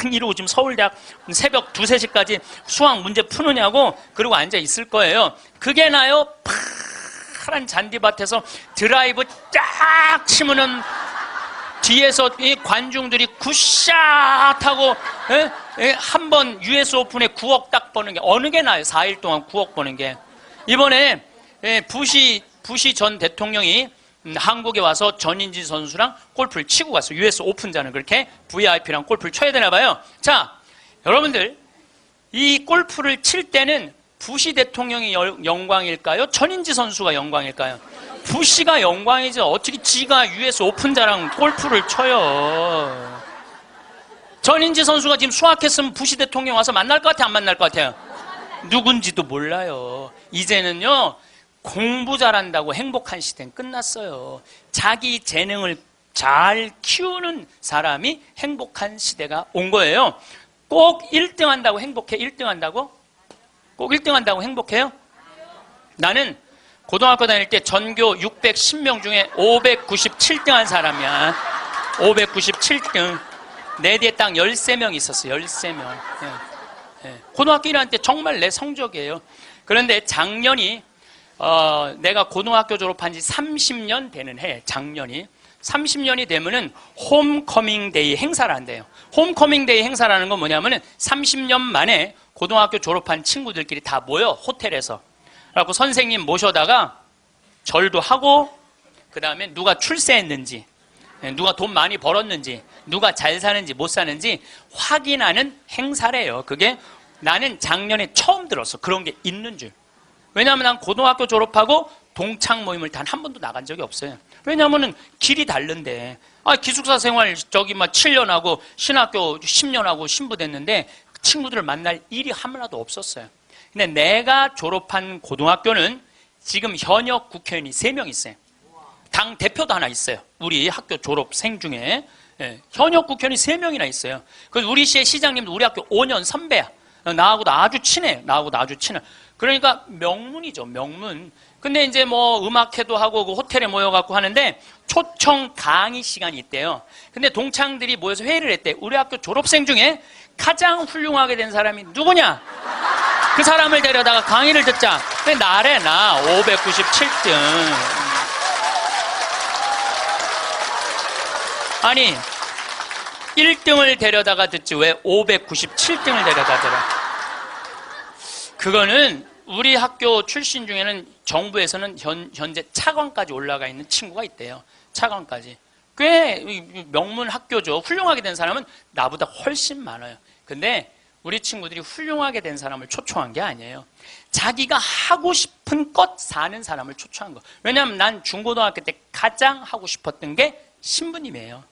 그냥 이러고 지금 서울대학 새벽 2, 3시까지 수학 문제 푸느냐고 그러고 앉아 있을 거예요. 그게 나요? 파란 잔디밭에서 드라이브 쫙 치면은 뒤에서 이 관중들이 굿샷 하고 한 번 US 오픈에 9억 딱 버는 게 어느 게 나요? 4일 동안 9억 버는 게. 이번에 부시 전 대통령이 한국에 와서 전인지 선수랑 골프를 치고 갔어요. US 오픈자는 그렇게 VIP랑 골프를 쳐야 되나 봐요. 자, 여러분들 이 골프를 칠 때는 부시 대통령이 영광일까요? 전인지 선수가 영광일까요? 부시가 영광이죠. 어떻게 지가 US 오픈자랑 골프를 쳐요. 전인지 선수가 지금 수학했으면 부시 대통령 와서 만날 것 같아요? 안 만날 것 같아요? 누군지도 몰라요. 이제는요. 공부 잘한다고 행복한 시대는 끝났어요. 자기 재능을 잘 키우는 사람이 행복한 시대가 온 거예요. 꼭 1등 한다고 행복해? 1등 한다고? 꼭 1등 한다고 행복해요? 나는 고등학교 다닐 때 전교 610명 중에 597등 한 사람이야. 597등. 내 뒤에 딱 13명 있었어. 13명. 고등학교 1학년 때 정말 내 성적이에요. 그런데 작년이 내가 고등학교 졸업한 지 30년 되는 해, 작년이. 30년이 되면은 홈커밍 데이 행사를 한대요. 홈커밍 데이 행사라는 건 뭐냐면은 30년 만에 고등학교 졸업한 친구들끼리 다 모여, 호텔에서. 그래갖고 선생님 모셔다가 절도 하고, 그 다음에 누가 출세했는지, 누가 돈 많이 벌었는지, 누가 잘 사는지 못 사는지 확인하는 행사래요. 그게 나는 작년에 처음 들었어. 그런 게 있는 줄. 왜냐하면 난 고등학교 졸업하고 동창 모임을 단 한 번도 나간 적이 없어요. 왜냐하면 길이 다른데. 기숙사 생활 막 7년 하고 신학교 10년 하고 신부됐는데 친구들을 만날 일이 하나도 없었어요. 근데 내가 졸업한 고등학교는 지금 현역 국회의원이 3명 있어요. 당 대표도 하나 있어요. 우리 학교 졸업생 중에. 예, 현역 국회의원이 3명이나 있어요. 그래서 우리 시의 시장님도 우리 학교 5년 선배야. 나하고도 아주 친해. 나하고도 아주 친해. 그러니까 명문이죠, 명문. 근데 이제 뭐 음악회도 하고 그 호텔에 모여갖고 하는데 초청 강의 시간이 있대요. 근데 동창들이 모여서 회의를 했대. 우리 학교 졸업생 중에 가장 훌륭하게 된 사람이 누구냐? 그 사람을 데려다가 강의를 듣자. 근데 나래, 나 597등. 아니 1등을 데려다가 듣지 왜 597등을 데려다 들어? 그거는 우리 학교 출신 중에는 정부에서는 현재 차관까지 올라가 있는 친구가 있대요. 차관까지. 꽤 명문 학교죠. 훌륭하게 된 사람은 나보다 훨씬 많아요. 근데 우리 친구들이 훌륭하게 된 사람을 초청한 게 아니에요. 자기가 하고 싶은 것 사는 사람을 초청한 거. 왜냐하면 난 중고등학교 때 가장 하고 싶었던 게 신부님이에요.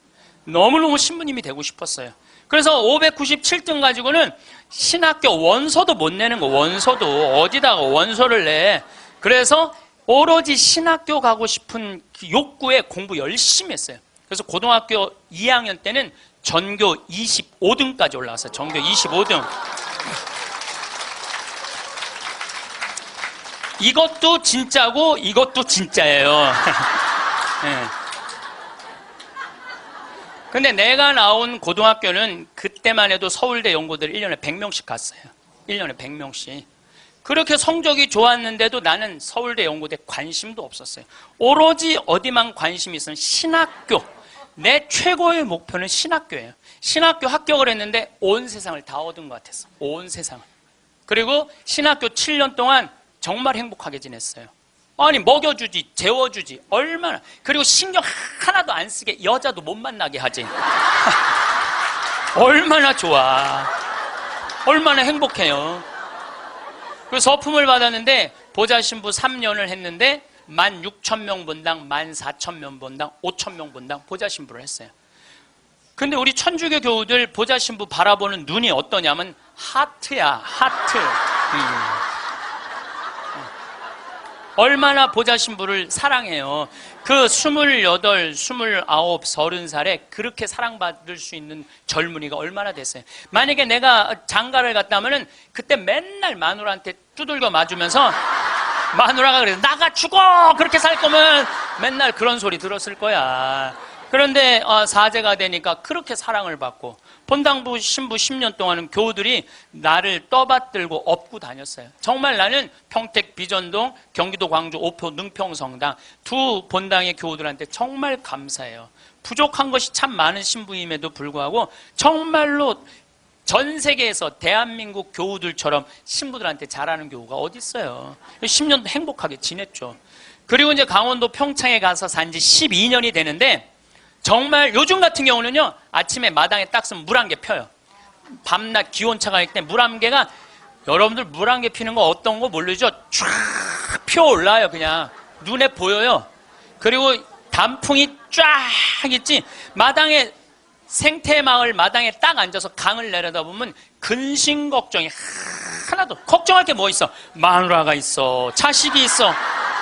너무너무 신부님이 되고 싶었어요. 그래서 597등 가지고는 신학교 원서도 못 내는 거. 원서도 어디다가 원서를 내. 그래서 오로지 신학교 가고 싶은 그 욕구에 공부 열심히 했어요. 그래서 고등학교 2학년 때는 전교 25등까지 올라갔어요. 전교 25등. 이것도 진짜고 이것도 진짜예요. 네. 근데 내가 나온 고등학교는 그때만 해도 서울대 연고들 1년에 100명씩 갔어요. 1년에 100명씩. 그렇게 성적이 좋았는데도 나는 서울대 연고대 관심도 없었어요. 오로지 어디만 관심이 있으면 신학교. 내 최고의 목표는 신학교예요. 신학교 합격을 했는데 온 세상을 다 얻은 것 같았어. 온 세상을. 그리고 신학교 7년 동안 정말 행복하게 지냈어요. 아니 먹여주지, 재워주지, 얼마나. 그리고 신경 하나도 안 쓰게 여자도 못 만나게 하지. 얼마나 좋아. 얼마나 행복해요. 그 서품을 받았는데 보좌신부 3년을 했는데 16,000명 본당, 14,000명 본당, 5,000명 본당 보좌신부를 했어요. 근데 우리 천주교 교우들 보좌신부 바라보는 눈이 어떠냐면 하트야, 하트. 얼마나 보좌신부를 사랑해요. 그 28, 29, 30살에 그렇게 사랑받을 수 있는 젊은이가 얼마나 됐어요. 만약에 내가 장가를 갔다면은 그때 맨날 마누라한테 두들겨 맞으면서 마누라가 그래서 나가 죽어! 그렇게 살 거면 맨날 그런 소리 들었을 거야. 그런데 사제가 되니까 그렇게 사랑을 받고 본당부 신부 10년 동안은 교우들이 나를 떠받들고 업고 다녔어요. 정말 나는 평택 비전동, 경기도 광주 오포 능평성당 두 본당의 교우들한테 정말 감사해요. 부족한 것이 참 많은 신부임에도 불구하고 정말로 전 세계에서 대한민국 교우들처럼 신부들한테 잘하는 교우가 어디 있어요. 10년도 행복하게 지냈죠. 그리고 이제 강원도 평창에 가서 산 지 12년이 되는데 정말 요즘 같은 경우는요, 아침에 마당에 딱 서면 물 한 개 펴요. 밤낮 기온차가 있을 때 물 한 개가, 여러분들 물 한 개 피는 거 어떤 거 모르죠? 쫙 피어올라요. 그냥 눈에 보여요. 그리고 단풍이 쫙 있지. 마당에 생태마을 마당에 딱 앉아서 강을 내려다보면 근심 걱정이 하나도, 걱정할 게 뭐 있어? 마누라가 있어, 자식이 있어.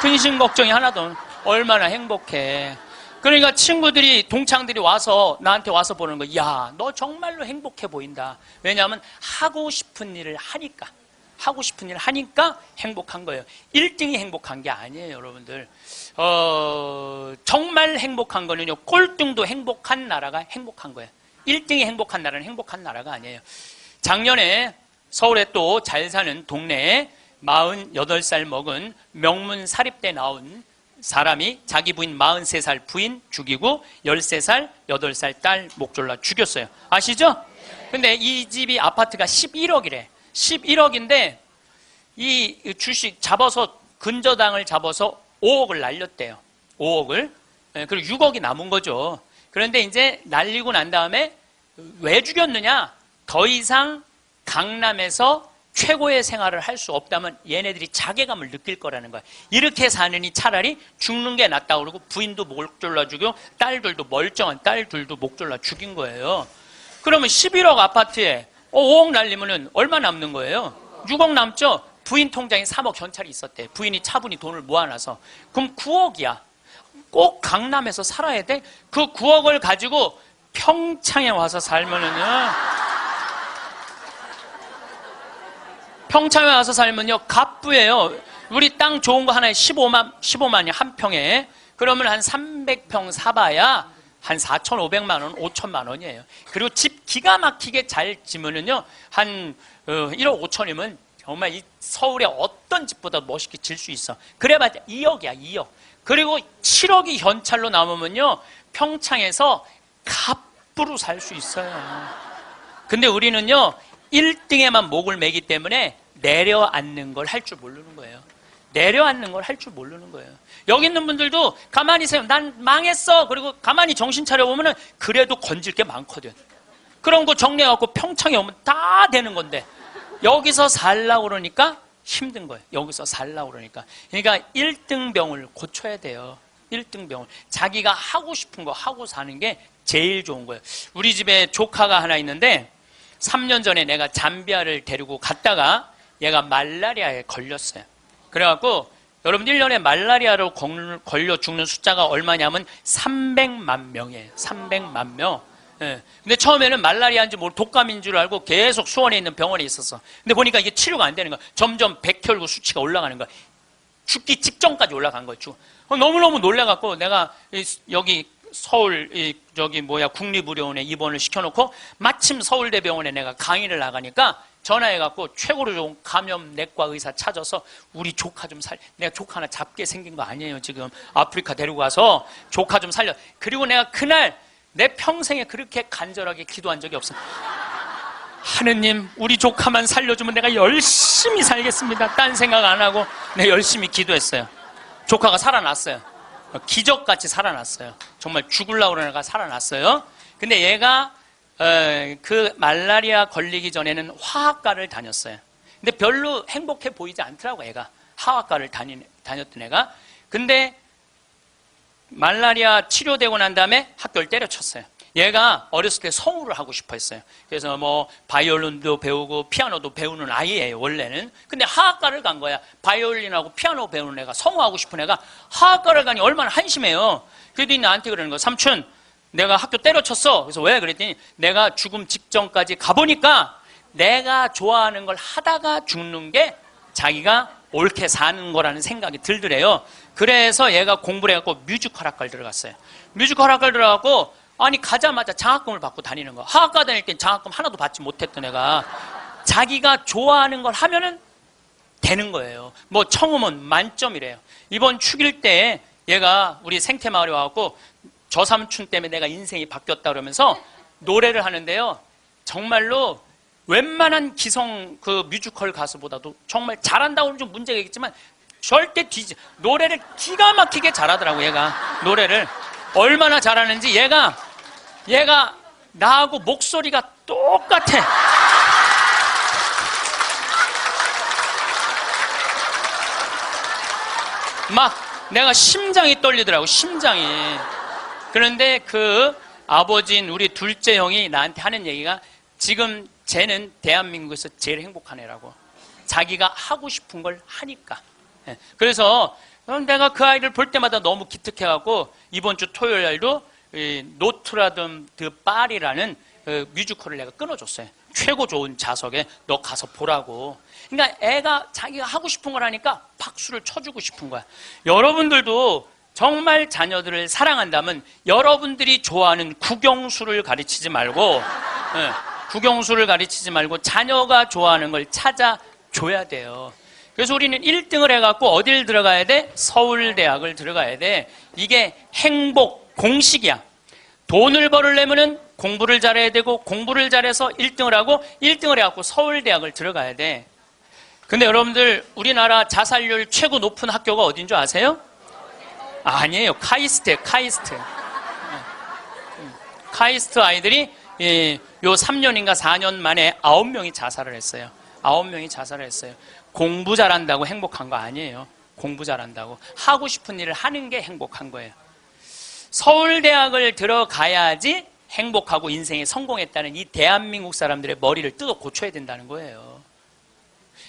근심 걱정이 하나도. 얼마나 행복해. 그러니까 친구들이, 동창들이 와서 나한테 와서 보는 거, 야, 너 정말로 행복해 보인다. 왜냐하면 하고 싶은 일을 하니까. 하고 싶은 일을 하니까 행복한 거예요. 1등이 행복한 게 아니에요, 여러분들. 정말 행복한 거는요, 꼴등도 행복한 나라가 행복한 거예요. 1등이 행복한 나라는 행복한 나라가 아니에요. 작년에 서울에 또 잘 사는 동네에 48살 먹은 명문 사립대 나온 사람이 자기 부인 43살 부인 죽이고 13살, 8살 딸 목 졸라 죽였어요. 아시죠? 근데 이 집이 아파트가 11억이래. 11억인데 이 주식 잡아서, 근저당을 잡아서 5억을 날렸대요. 5억을. 그리고 6억이 남은 거죠. 그런데 이제 날리고 난 다음에 왜 죽였느냐? 더 이상 강남에서 최고의 생활을 할 수 없다면 얘네들이 자괴감을 느낄 거라는 거야. 이렇게 사느니 차라리 죽는 게 낫다고 그러고 부인도 목 졸라 죽이고 딸들도, 멀쩡한 딸들도 목 졸라 죽인 거예요. 그러면 11억 아파트에 5억 날리면은 얼마 남는 거예요? 6억 남죠? 부인 통장에 3억 현찰이 있었대. 부인이 차분히 돈을 모아놔서. 그럼 9억이야. 꼭 강남에서 살아야 돼? 그 9억을 가지고 평창에 와서 살면은요, 평창에 와서 살면요, 갑부예요. 우리 땅 좋은 거 하나에 15만이 한 평에. 그러면 한 300평 사봐야 한 4,500만 원, 5천만 원이에요. 그리고 집 기가 막히게 잘 지면은요, 한 1억 5천이면 정말 이 서울의 어떤 집보다 멋있게 질 수 있어. 그래봤자 2억이야, 2억. 그리고 7억이 현찰로 남으면요, 평창에서 갑부로 살 수 있어요. 근데 우리는요, 1등에만 목을 매기 때문에 내려앉는 걸 할 줄 모르는 거예요. 내려앉는 걸 할 줄 모르는 거예요. 여기 있는 분들도 가만히 있어요. 난 망했어. 그리고 가만히 정신 차려보면 그래도 건질 게 많거든. 그런 거 정리해갖고 평창에 오면 다 되는 건데, 여기서 살라고 그러니까 힘든 거예요. 여기서 살라고 그러니까. 그러니까 1등병을 고쳐야 돼요. 1등병을. 자기가 하고 싶은 거 하고 사는 게 제일 좋은 거예요. 우리 집에 조카가 하나 있는데 3년 전에 내가 잠비아를 데리고 갔다가 얘가 말라리아에 걸렸어요. 그래갖고 여러분 1년에 말라리아로 걸려 죽는 숫자가 얼마냐면 300만 명이에요. 300만 명. 예. 근데 처음에는 말라리아인지 모르고 독감인 줄 알고 계속 수원에 있는 병원에 있었어. 근데 보니까 이게 치료가 안 되는 거야. 점점 백혈구 수치가 올라가는 거야. 죽기 직전까지 올라간 거야. 너무너무 놀라갖고 내가 여기 서울 국립의료원에 입원을 시켜놓고 마침 서울대병원에 내가 강의를 나가니까 전화해갖고 최고로 좋은 감염내과 의사 찾아서 우리 조카 좀 내가 조카 하나 잡게 생긴 거 아니에요. 지금 아프리카 데리고 가서 조카 좀 살려. 그리고 내가 그날 내 평생에 그렇게 간절하게 기도한 적이 없어. 하느님, 우리 조카만 살려주면 내가 열심히 살겠습니다. 딴 생각 안 하고 내가 열심히 기도했어요. 조카가 살아났어요. 기적같이 살아났어요. 정말 죽으려고 그러는 애가 살아났어요. 근데 얘가 그 말라리아 걸리기 전에는 화학과를 다녔어요. 근데 별로 행복해 보이지 않더라고, 애가. 화학과를 다녔던 애가. 근데 말라리아 치료되고 난 다음에 학교를 때려쳤어요. 얘가 어렸을 때 성우를 하고 싶어 했어요. 그래서 뭐 바이올린도 배우고 피아노도 배우는 아이예요, 원래는. 근데 화학과를 간 거야. 바이올린하고 피아노 배우는 애가, 성우하고 싶은 애가 화학과를 가니 얼마나 한심해요. 그랬더니 나한테 그러는 거야. 삼촌, 내가 학교 때려쳤어. 그래서 왜? 그랬더니 내가 죽음 직전까지 가보니까 내가 좋아하는 걸 하다가 죽는 게 자기가 옳게 사는 거라는 생각이 들더래요. 그래서 얘가 공부를 해갖고 뮤지컬 학과를 들어갔어요. 뮤지컬 학과를 들어가고 아니 가자마자 장학금을 받고 다니는 거야. 화학과 다닐 땐 장학금 하나도 받지 못했던 애가 자기가 좋아하는 걸 하면은 되는 거예요. 뭐 청음은 만점이래요. 이번 축일 때 얘가 우리 생태마을에 와갖고 저 삼촌 때문에 내가 인생이 바뀌었다 그러면서 노래를 하는데요. 정말로 웬만한 기성 그 뮤지컬 가수보다도 정말 잘한다고 하면 좀 문제가 있겠지만 절대 노래를 기가 막히게 잘하더라고. 얘가 노래를 얼마나 잘하는지 얘가 나하고 목소리가 똑같아. 막 내가 심장이 떨리더라고, 심장이. 그런데 그 아버지인 우리 둘째 형이 나한테 하는 얘기가 지금 쟤는 대한민국에서 제일 행복한 애라고. 자기가 하고 싶은 걸 하니까. 그래서 내가 그 아이를 볼 때마다 너무 기특해갖고 이번 주 토요일 날도 노트라담 파리라는 뮤지컬을 내가 끊어줬어요. 최고 좋은 좌석에 너 가서 보라고. 그러니까 애가 자기가 하고 싶은 걸 하니까 박수를 쳐주고 싶은 거야. 여러분들도 정말 자녀들을 사랑한다면 여러분들이 좋아하는 국영수를 가르치지 말고 국영수를 가르치지 말고 자녀가 좋아하는 걸 찾아줘야 돼요. 그래서 우리는 1등을 해갖고 어딜 들어가야 돼? 서울대학을 들어가야 돼. 이게 행복 공식이야. 돈을 벌으려면은 공부를 잘해야 되고 공부를 잘해서 1등을 하고 1등을 해갖고 서울대학을 들어가야 돼. 근데 여러분들 우리나라 자살률 최고 높은 학교가 어딘 줄 아세요? 아니에요. 카이스트예요. 카이스트 아이들이 요 3년인가 4년 만에 9명이 자살을 했어요. 9명이 자살을 했어요. 공부 잘한다고 행복한 거 아니에요. 공부 잘한다고 하고 싶은 일을 하는 게 행복한 거예요. 서울대학을 들어가야지 행복하고 인생에 성공했다는 이 대한민국 사람들의 머리를 뜯어 고쳐야 된다는 거예요.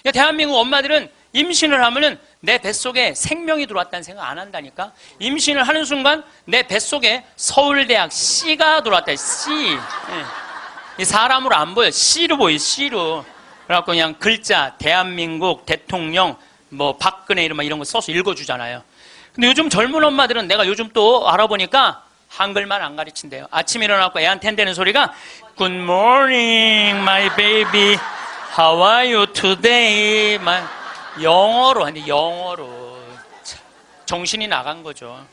그러니까 대한민국 엄마들은 임신을 하면은 내 뱃속에 생명이 들어왔다는 생각 안 한다니까. 임신을 하는 순간 내 뱃속에 서울대학 C가 들어왔다. C. 이 사람으로 안 보여. C로 보여. C로. 그래갖고 그냥 글자 대한민국 대통령 뭐 박근혜 이런 거 써서 읽어주잖아요. 근데 요즘 젊은 엄마들은 내가 요즘 또 알아보니까 한글만 안 가르친대요. 아침에 일어나고 애한테 한다는 소리가 Good morning, my baby. How are you today? 영어로 하는데 영어로. 정신이 나간 거죠.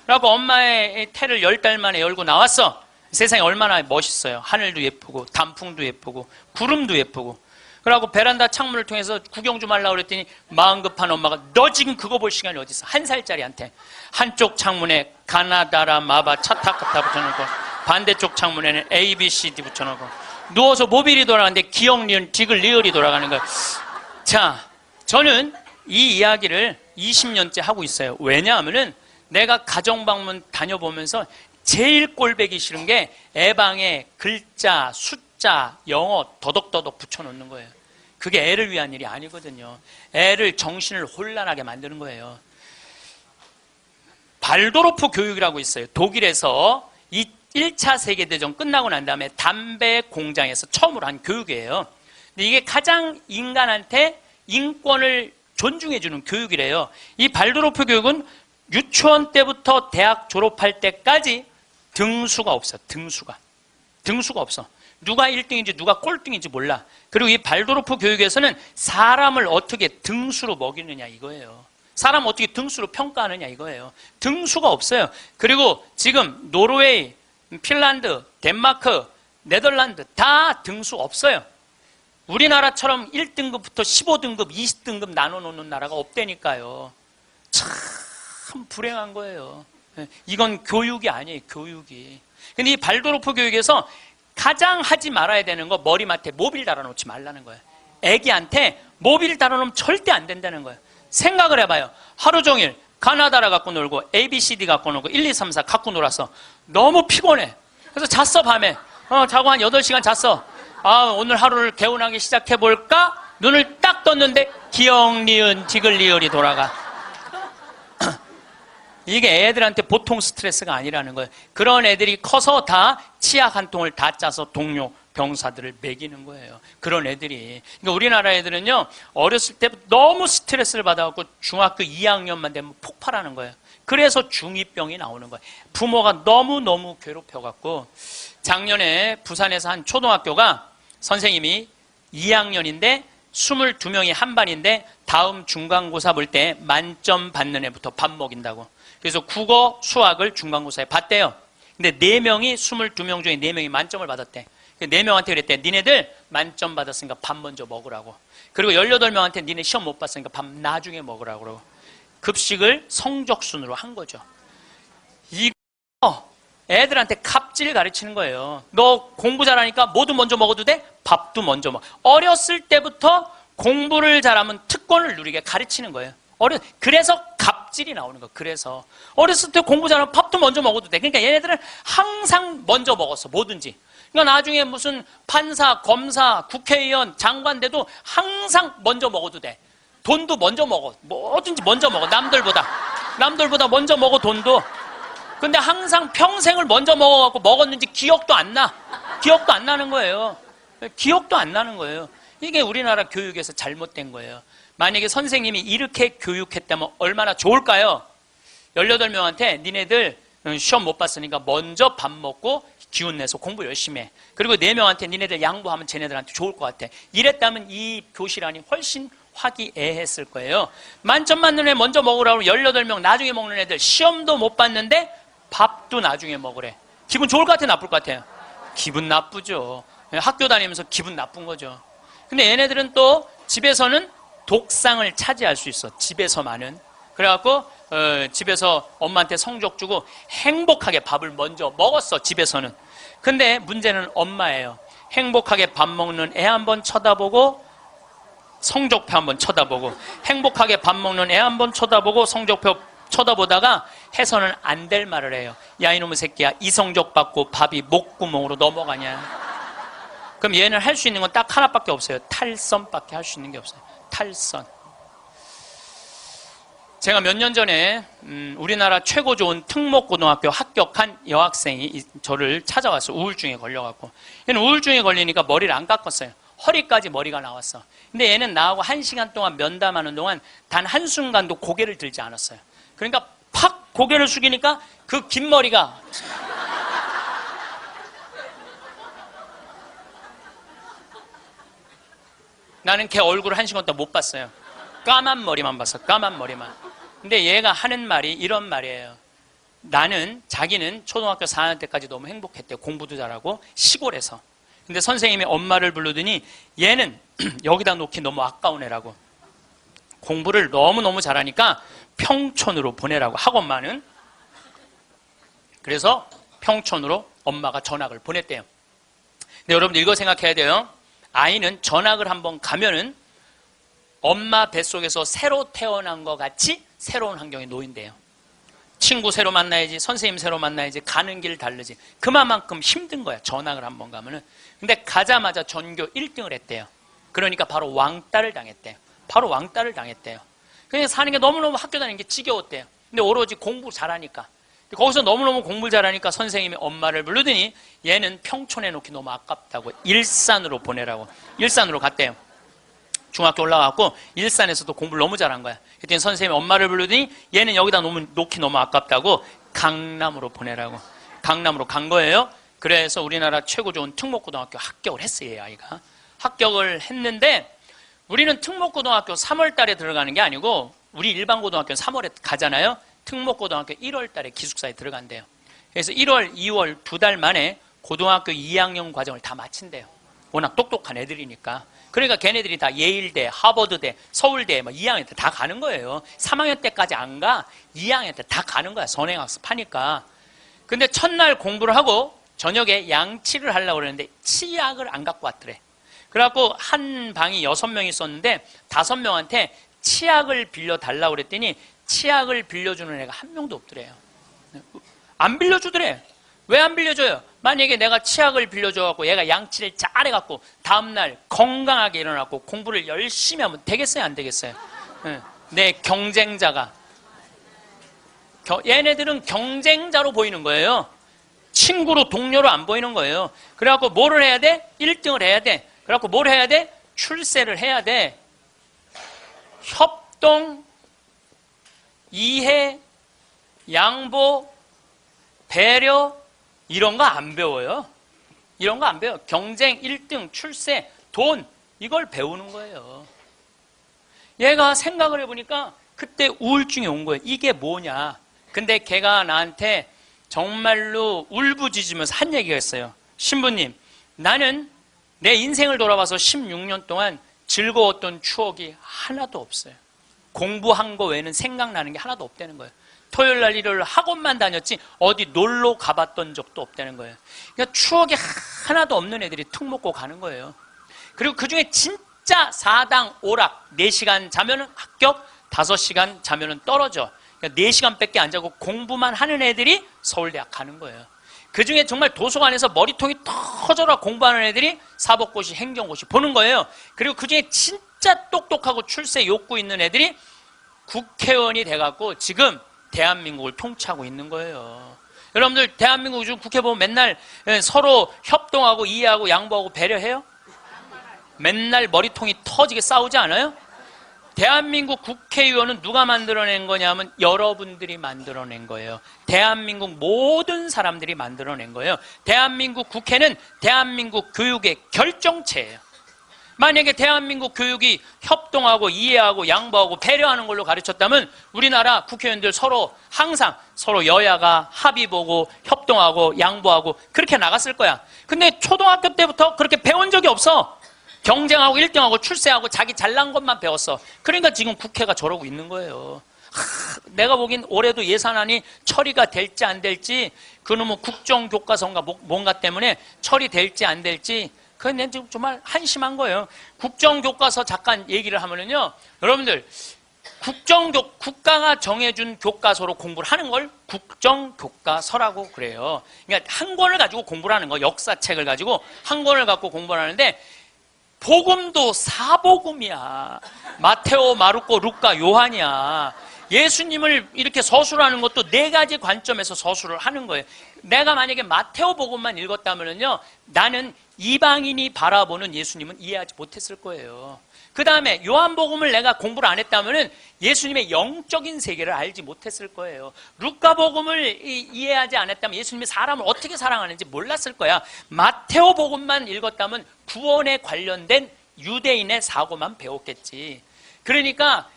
그래갖고 엄마의 태를 10달 만에 열고 나왔어. 세상이 얼마나 멋있어요. 하늘도 예쁘고 단풍도 예쁘고 구름도 예쁘고. 그래갖고 베란다 창문을 통해서 구경 좀 하려고 그랬더니 마음 급한 엄마가 너 지금 그거 볼 시간이 어디 있어? 1살짜리한테 한쪽 창문에 가나다라 마바 차타카타 붙여놓고 반대쪽 창문에는 A, B, C, D 붙여놓고 누워서 모빌이 돌아가는데 기억, 니은, 디귿, 리을이 돌아가는 거예요. 자, 저는 이 이야기를 20년째 하고 있어요. 왜냐하면은 내가 가정방문 다녀보면서 제일 꼴배기 싫은 게 애방에 글자, 숫자, 영어 더덕더덕 붙여놓는 거예요. 그게 애를 위한 일이 아니거든요. 애를 정신을 혼란하게 만드는 거예요. 발도르프 교육이라고 있어요. 독일에서 이 1차 세계대전 끝나고 난 다음에 담배 공장에서 처음으로 한 교육이에요. 근데 이게 가장 인간한테 인권을 존중해주는 교육이래요. 이 발도르프 교육은 유치원 때부터 대학 졸업할 때까지 등수가 없어. 등수가 없어. 누가 1등인지 누가 꼴등인지 몰라. 그리고 이 발도르프 교육에서는 사람을 어떻게 등수로 먹이느냐 이거예요. 사람 어떻게 등수로 평가하느냐 이거예요. 등수가 없어요. 그리고 지금 노르웨이, 핀란드, 덴마크, 네덜란드 다 등수 없어요. 우리나라처럼 1등급부터 15등급, 20등급 나눠놓는 나라가 없다니까요. 참 불행한 거예요. 이건 교육이 아니에요. 교육이. 근데 이 발도르프 교육에서 가장 하지 말아야 되는 거 머리맡에 모빌 달아놓지 말라는 거예요. 애기한테 모빌 달아놓으면 절대 안 된다는 거예요. 생각을 해봐요. 하루 종일 가나다라 갖고 놀고 ABCD 갖고 놀고 1, 2, 3, 4 갖고 놀았어. 너무 피곤해. 그래서 잤어 밤에. 자고 한 8시간 잤어. 오늘 하루를 개운하게 시작해볼까? 눈을 딱 떴는데 기억, 니은, 디귿, 리을이 돌아가. 이게 애들한테 보통 스트레스가 아니라는 거예요. 그런 애들이 커서 다 치약 한 통을 다 짜서 동료 병사들을 먹이는 거예요. 그런 애들이. 그러니까 우리나라 애들은요, 어렸을 때부터 너무 스트레스를 받아갖고 중학교 2학년만 되면 폭발하는 거예요. 그래서 중2병이 나오는 거예요. 부모가 너무너무 괴롭혀갖고. 작년에 부산에서 한 초등학교가 선생님이 2학년인데 22명이 한 반인데 다음 중간고사 볼 때 만점 받는 애부터 밥 먹인다고. 그래서 국어, 수학을 중간고사에 봤대요. 근데 4명이 22명 중에 4명이 만점을 받았대. 4명한테 그랬대. 니네들 만점 받았으니까 밥 먼저 먹으라고. 그리고 18명한테 니네 시험 못 봤으니까 밥 나중에 먹으라고. 그러고 급식을 성적순으로 한 거죠. 이거 애들한테 갑질 가르치는 거예요. 너 공부 잘하니까 뭐도 먼저 먹어도 돼? 밥도 먼저 먹어. 어렸을 때부터 공부를 잘하면 특권을 누리게 가르치는 거예요. 그래서 갑질이 나오는 거예요. 그래서 어렸을 때 공부 잘하면 밥도 먼저 먹어도 돼. 그러니까 얘네들은 항상 먼저 먹었어. 뭐든지. 그러니까 나중에 무슨 판사, 검사, 국회의원, 장관 돼도 항상 먼저 먹어도 돼. 돈도 먼저 먹어. 뭐든지 먼저 먹어. 남들보다 먼저 먹어. 돈도. 근데 항상 평생을 먼저 먹어갖고 먹었는지 기억도 안 나. 기억도 안 나는 거예요. 기억도 안 나는 거예요. 이게 우리나라 교육에서 잘못된 거예요. 만약에 선생님이 이렇게 교육했다면 얼마나 좋을까요? 18명한테 니네들 시험 못 봤으니까 먼저 밥 먹고 기운 내서 공부 열심히 해. 그리고 4명한테 니네들 양보하면 쟤네들한테 좋을 것 같아. 이랬다면 이 교실 안이 훨씬 화기애애했을 거예요. 만점 맞는 애 먼저 먹으라고 18명 나중에 먹는 애들 시험도 못 봤는데 밥도 나중에 먹으래. 기분 좋을 것 같아요? 나쁠 것 같아요? 기분 나쁘죠. 학교 다니면서 기분 나쁜 거죠. 근데 얘네들은 또 집에서는 독상을 차지할 수 있어. 집에서만은. 그래갖고 집에서 엄마한테 성적 주고 행복하게 밥을 먼저 먹었어. 집에서는. 근데 문제는 엄마예요. 행복하게 밥 먹는 애 한번 쳐다보고 성적표 한번 쳐다보고 행복하게 밥 먹는 애 한번 쳐다보고 성적표 쳐다보다가 해서는 안 될 말을 해요. 야 이놈의 새끼야, 이 성적 받고 밥이 목구멍으로 넘어가냐. 그럼 얘는 할 수 있는 건 딱 하나밖에 없어요. 탈선밖에 할 수 있는 게 없어요. 탈선. 제가 몇 년 전에 우리나라 최고 좋은 특목고등학교 합격한 여학생이 저를 찾아왔어요. 우울증에 걸려갖고. 얘는 우울증에 걸리니까 머리를 안 깎았어요. 허리까지 머리가 나왔어. 근데 얘는 나하고 1시간 동안 면담하는 동안 단 한순간도 고개를 들지 않았어요. 그러니까 팍 고개를 숙이니까 그 긴 머리가 나는 걔 얼굴을 1시간 동안 못 봤어요. 까만 머리만 봤어. 까만 머리만. 근데 얘가 하는 말이 이런 말이에요. 자기는 초등학교 4학년 때까지 너무 행복했대요. 공부도 잘하고 시골에서. 근데 선생님이 엄마를 부르더니 얘는 여기다 놓기 너무 아까운 애라고. 공부를 너무너무 잘하니까 평촌으로 보내라고, 학원만은. 그래서 평촌으로 엄마가 전학을 보냈대요. 근데 여러분들 이거 생각해야 돼요. 아이는 전학을 한번 가면은 엄마 뱃속에서 새로 태어난 것 같이 새로운 환경에 놓인대요. 친구 새로 만나야지, 선생님 새로 만나야지, 가는 길 다르지. 그만큼 힘든 거야, 전학을 한번 가면은. 근데 가자마자 전교 1등을 했대요. 그러니까 바로 왕따를 당했대요. 바로 왕따를 당했대요. 그냥 사는 게 너무너무 학교 다니는 게 지겨웠대요. 근데 오로지 공부 잘하니까. 거기서 너무너무 공부를 잘하니까 선생님이 엄마를 부르더니 얘는 평촌에 놓기 너무 아깝다고 일산으로 보내라고. 일산으로 갔대요. 중학교 올라가고 일산에서도 공부를 너무 잘한 거야. 그랬더니 선생님이 엄마를 부르더니 얘는 여기다 놓기 너무 아깝다고 강남으로 보내라고. 강남으로 간 거예요. 그래서 우리나라 최고 좋은 특목고등학교 합격을 했어요, 이 아이가. 합격을 했는데 우리는 특목고등학교 3월 달에 들어가는 게 아니고 우리 일반 고등학교는 3월에 가잖아요. 특목고등학교 1월 달에 기숙사에 들어간대요. 그래서 1월, 2월 2달 만에 고등학교 2학년 과정을 다 마친대요. 워낙 똑똑한 애들이니까. 그러니까 걔네들이 다 예일대, 하버드대, 서울대 2학년 때 다 가는 거예요. 3학년 때까지 안 가. 2학년 때 다 가는 거야. 선행학습 하니까. 근데 첫날 공부를 하고 저녁에 양치를 하려고 그랬는데 치약을 안 갖고 왔더래. 그래갖고 한 방이 6명이 있었는데 5명한테 치약을 빌려달라고 그랬더니 치약을 빌려주는 애가 한 명도 없더래요. 안 빌려주더래. 왜 안 빌려줘요? 만약에 내가 치약을 빌려줘갖고 얘가 양치를 잘해갖고 다음날 건강하게 일어나고 공부를 열심히 하면 되겠어요? 안 되겠어요? 내 경쟁자가. 얘네들은 경쟁자로 보이는 거예요. 친구로, 동료로 안 보이는 거예요. 그래갖고 뭐를 해야 돼? 1등을 해야 돼. 그래갖고 뭘 해야 돼? 출세를 해야 돼. 협동, 이해, 양보, 배려, 이런 거 안 배워요. 이런 거 안 배워요. 경쟁, 1등, 출세, 돈, 이걸 배우는 거예요. 얘가 생각을 해보니까 그때 우울증이 온 거예요. 이게 뭐냐. 근데 걔가 나한테 정말로 울부짖으면서 한 얘기가 있어요. 신부님, 나는 내 인생을 돌아봐서 16년 동안 즐거웠던 추억이 하나도 없어요. 공부한 거 외에는 생각나는 게 하나도 없다는 거예요. 토요일 날 일요일 학원만 다녔지 어디 놀러 가봤던 적도 없다는 거예요. 그러니까 추억이 하나도 없는 애들이 특목고 가는 거예요. 그리고 그중에 진짜 4당 오락 4시간 자면은 합격, 5시간 자면은 떨어져. 그러니까 4시간밖에 안 자고 공부만 하는 애들이 서울대학 가는 거예요. 그중에 정말 도서관에서 머리통이 터져라 공부하는 애들이 사법고시, 행정고시 보는 거예요. 그리고 그중에 진짜 똑똑하고 출세 욕구 있는 애들이 국회의원이 돼갖고 지금 대한민국을 통치하고 있는 거예요. 여러분들 대한민국 요즘 국회 보면 맨날 서로 협동하고 이해하고 양보하고 배려해요? 맨날 머리통이 터지게 싸우지 않아요? 대한민국 국회의원은 누가 만들어낸 거냐면 여러분들이 만들어낸 거예요. 대한민국 모든 사람들이 만들어낸 거예요. 대한민국 국회는 대한민국 교육의 결정체예요. 만약에 대한민국 교육이 협동하고 이해하고 양보하고 배려하는 걸로 가르쳤다면 우리나라 국회의원들 항상 서로 여야가 합의 보고 협동하고 양보하고 그렇게 나갔을 거야. 근데 초등학교 때부터 그렇게 배운 적이 없어. 경쟁하고 1등하고 출세하고 자기 잘난 것만 배웠어. 그러니까 지금 국회가 저러고 있는 거예요. 내가 보기엔 올해도 예산안이 처리가 될지 안 될지, 그놈의 국정교과서인가 뭔가 때문에 처리될지 안 될지, 그건 난 지금 정말 한심한 거예요. 국정교과서 잠깐 얘기를 하면은요, 여러분들, 국가가 정해준 교과서로 공부를 하는 걸 국정교과서라고 그래요. 그러니까 한 권을 가지고 공부를 하는 거, 역사책을 가지고 한 권을 갖고 공부를 하는데, 복음도 사복음이야. 마테오, 마르코, 루카, 요한이야. 예수님을 이렇게 서술하는 것도 네 가지 관점에서 서술을 하는 거예요. 내가 만약에 마테오복음만 읽었다면요, 나는 이방인이 바라보는 예수님은 이해하지 못했을 거예요. 그 다음에 요한복음을 내가 공부를 안 했다면은 예수님의 영적인 세계를 알지 못했을 거예요. 루카복음을 이해하지 않았다면 예수님이 사람을 어떻게 사랑하는지 몰랐을 거야. 마테오복음만 읽었다면 구원에 관련된 유대인의 사고만 배웠겠지. 그러니까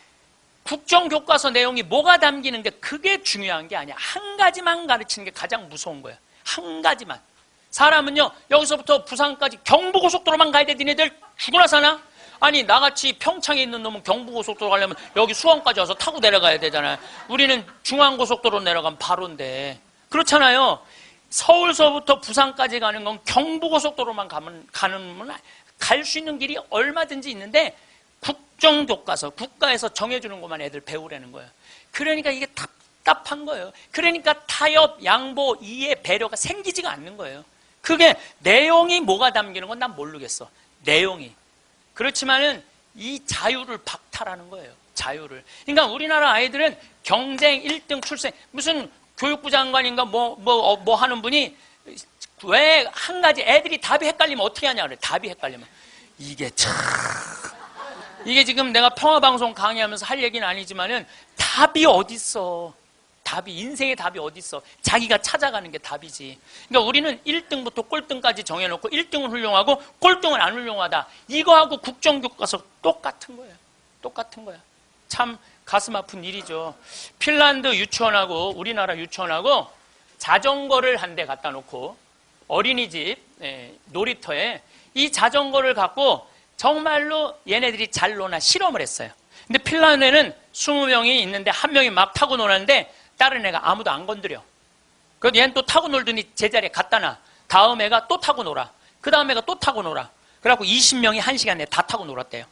국정교과서 내용이 뭐가 담기는 게 그게 중요한 게 아니야. 한 가지만 가르치는 게 가장 무서운 거야. 한 가지만. 사람은요, 여기서부터 부산까지 경부고속도로만 가야 돼. 니네들 죽으나 사나? 아니, 나같이 평창에 있는 놈은 경부고속도로 가려면 여기 수원까지 와서 타고 내려가야 되잖아요. 우리는 중앙고속도로 내려가면 바로인데. 그렇잖아요. 서울서부터 부산까지 가는 건 경부고속도로만 가는 갈 수 있는 길이 얼마든지 있는데 국정교과서, 국가에서 정해주는 것만 애들 배우라는 거예요. 그러니까 이게 답답한 거예요. 그러니까 타협, 양보, 이해, 배려가 생기지가 않는 거예요. 그게 내용이 뭐가 담기는 건 난 모르겠어. 내용이. 그렇지만은 이 자유를 박탈하는 거예요. 자유를. 그러니까 우리나라 아이들은 경쟁 1등 출생, 무슨 교육부 장관인가 뭐 하는 분이 왜 한 가지 애들이 답이 헷갈리면 어떻게 하냐 그래. 답이 헷갈리면. 이게 참. 이게 지금 내가 평화방송 강의하면서 할 얘기는 아니지만은 답이 어딨어. 답이, 인생의 답이 어딨어. 자기가 찾아가는 게 답이지. 그러니까 우리는 1등부터 꼴등까지 정해놓고 1등은 훌륭하고 꼴등은 안 훌륭하다. 이거하고 국정교과서 똑같은 거예요. 똑같은 거야. 참 가슴 아픈 일이죠. 핀란드 유치원하고 우리나라 유치원하고 자전거를 한 대 갖다 놓고 어린이집 놀이터에 이 자전거를 갖고 정말로 얘네들이 잘 노나 실험을 했어요. 근데 핀란드에는 20명이 있는데 한 명이 막 타고 노는데 다른 애가 아무도 안 건드려. 그래서 얘는 또 타고 놀더니 제자리에 갖다 놔. 다음 애가 또 타고 놀아. 그 다음 애가 또 타고 놀아. 그래갖고 20명이 1시간 내에 다 타고 놀았대요.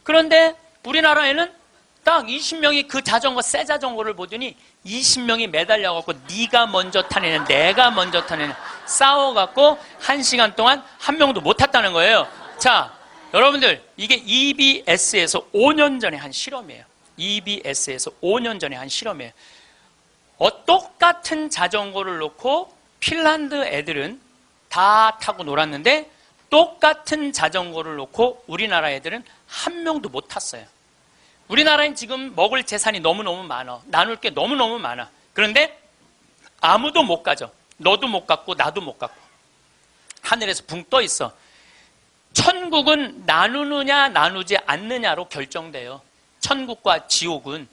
그런데 우리나라에는 딱 20명이 그 자전거, 새 자전거를 보더니 20명이 매달려갖고 네가 먼저 타내는, 내가 먼저 타내는 싸워갖고 1시간 동안 한 명도 못 탔다는 거예요. 자, 여러분들, 이게 EBS에서 5년 전에 한 실험이에요. EBS에서 5년 전에 한 실험이에요. 똑같은 자전거를 놓고 핀란드 애들은 다 타고 놀았는데 똑같은 자전거를 놓고 우리나라 애들은 한 명도 못 탔어요. 우리나라엔 지금 먹을 재산이 너무너무 많아. 나눌 게 너무너무 많아. 그런데 아무도 못 가죠. 너도 못 갔고 나도 못 갔고. 하늘에서 붕 떠 있어. 천국은 나누느냐 나누지 않느냐로 결정돼요. 천국과 지옥은.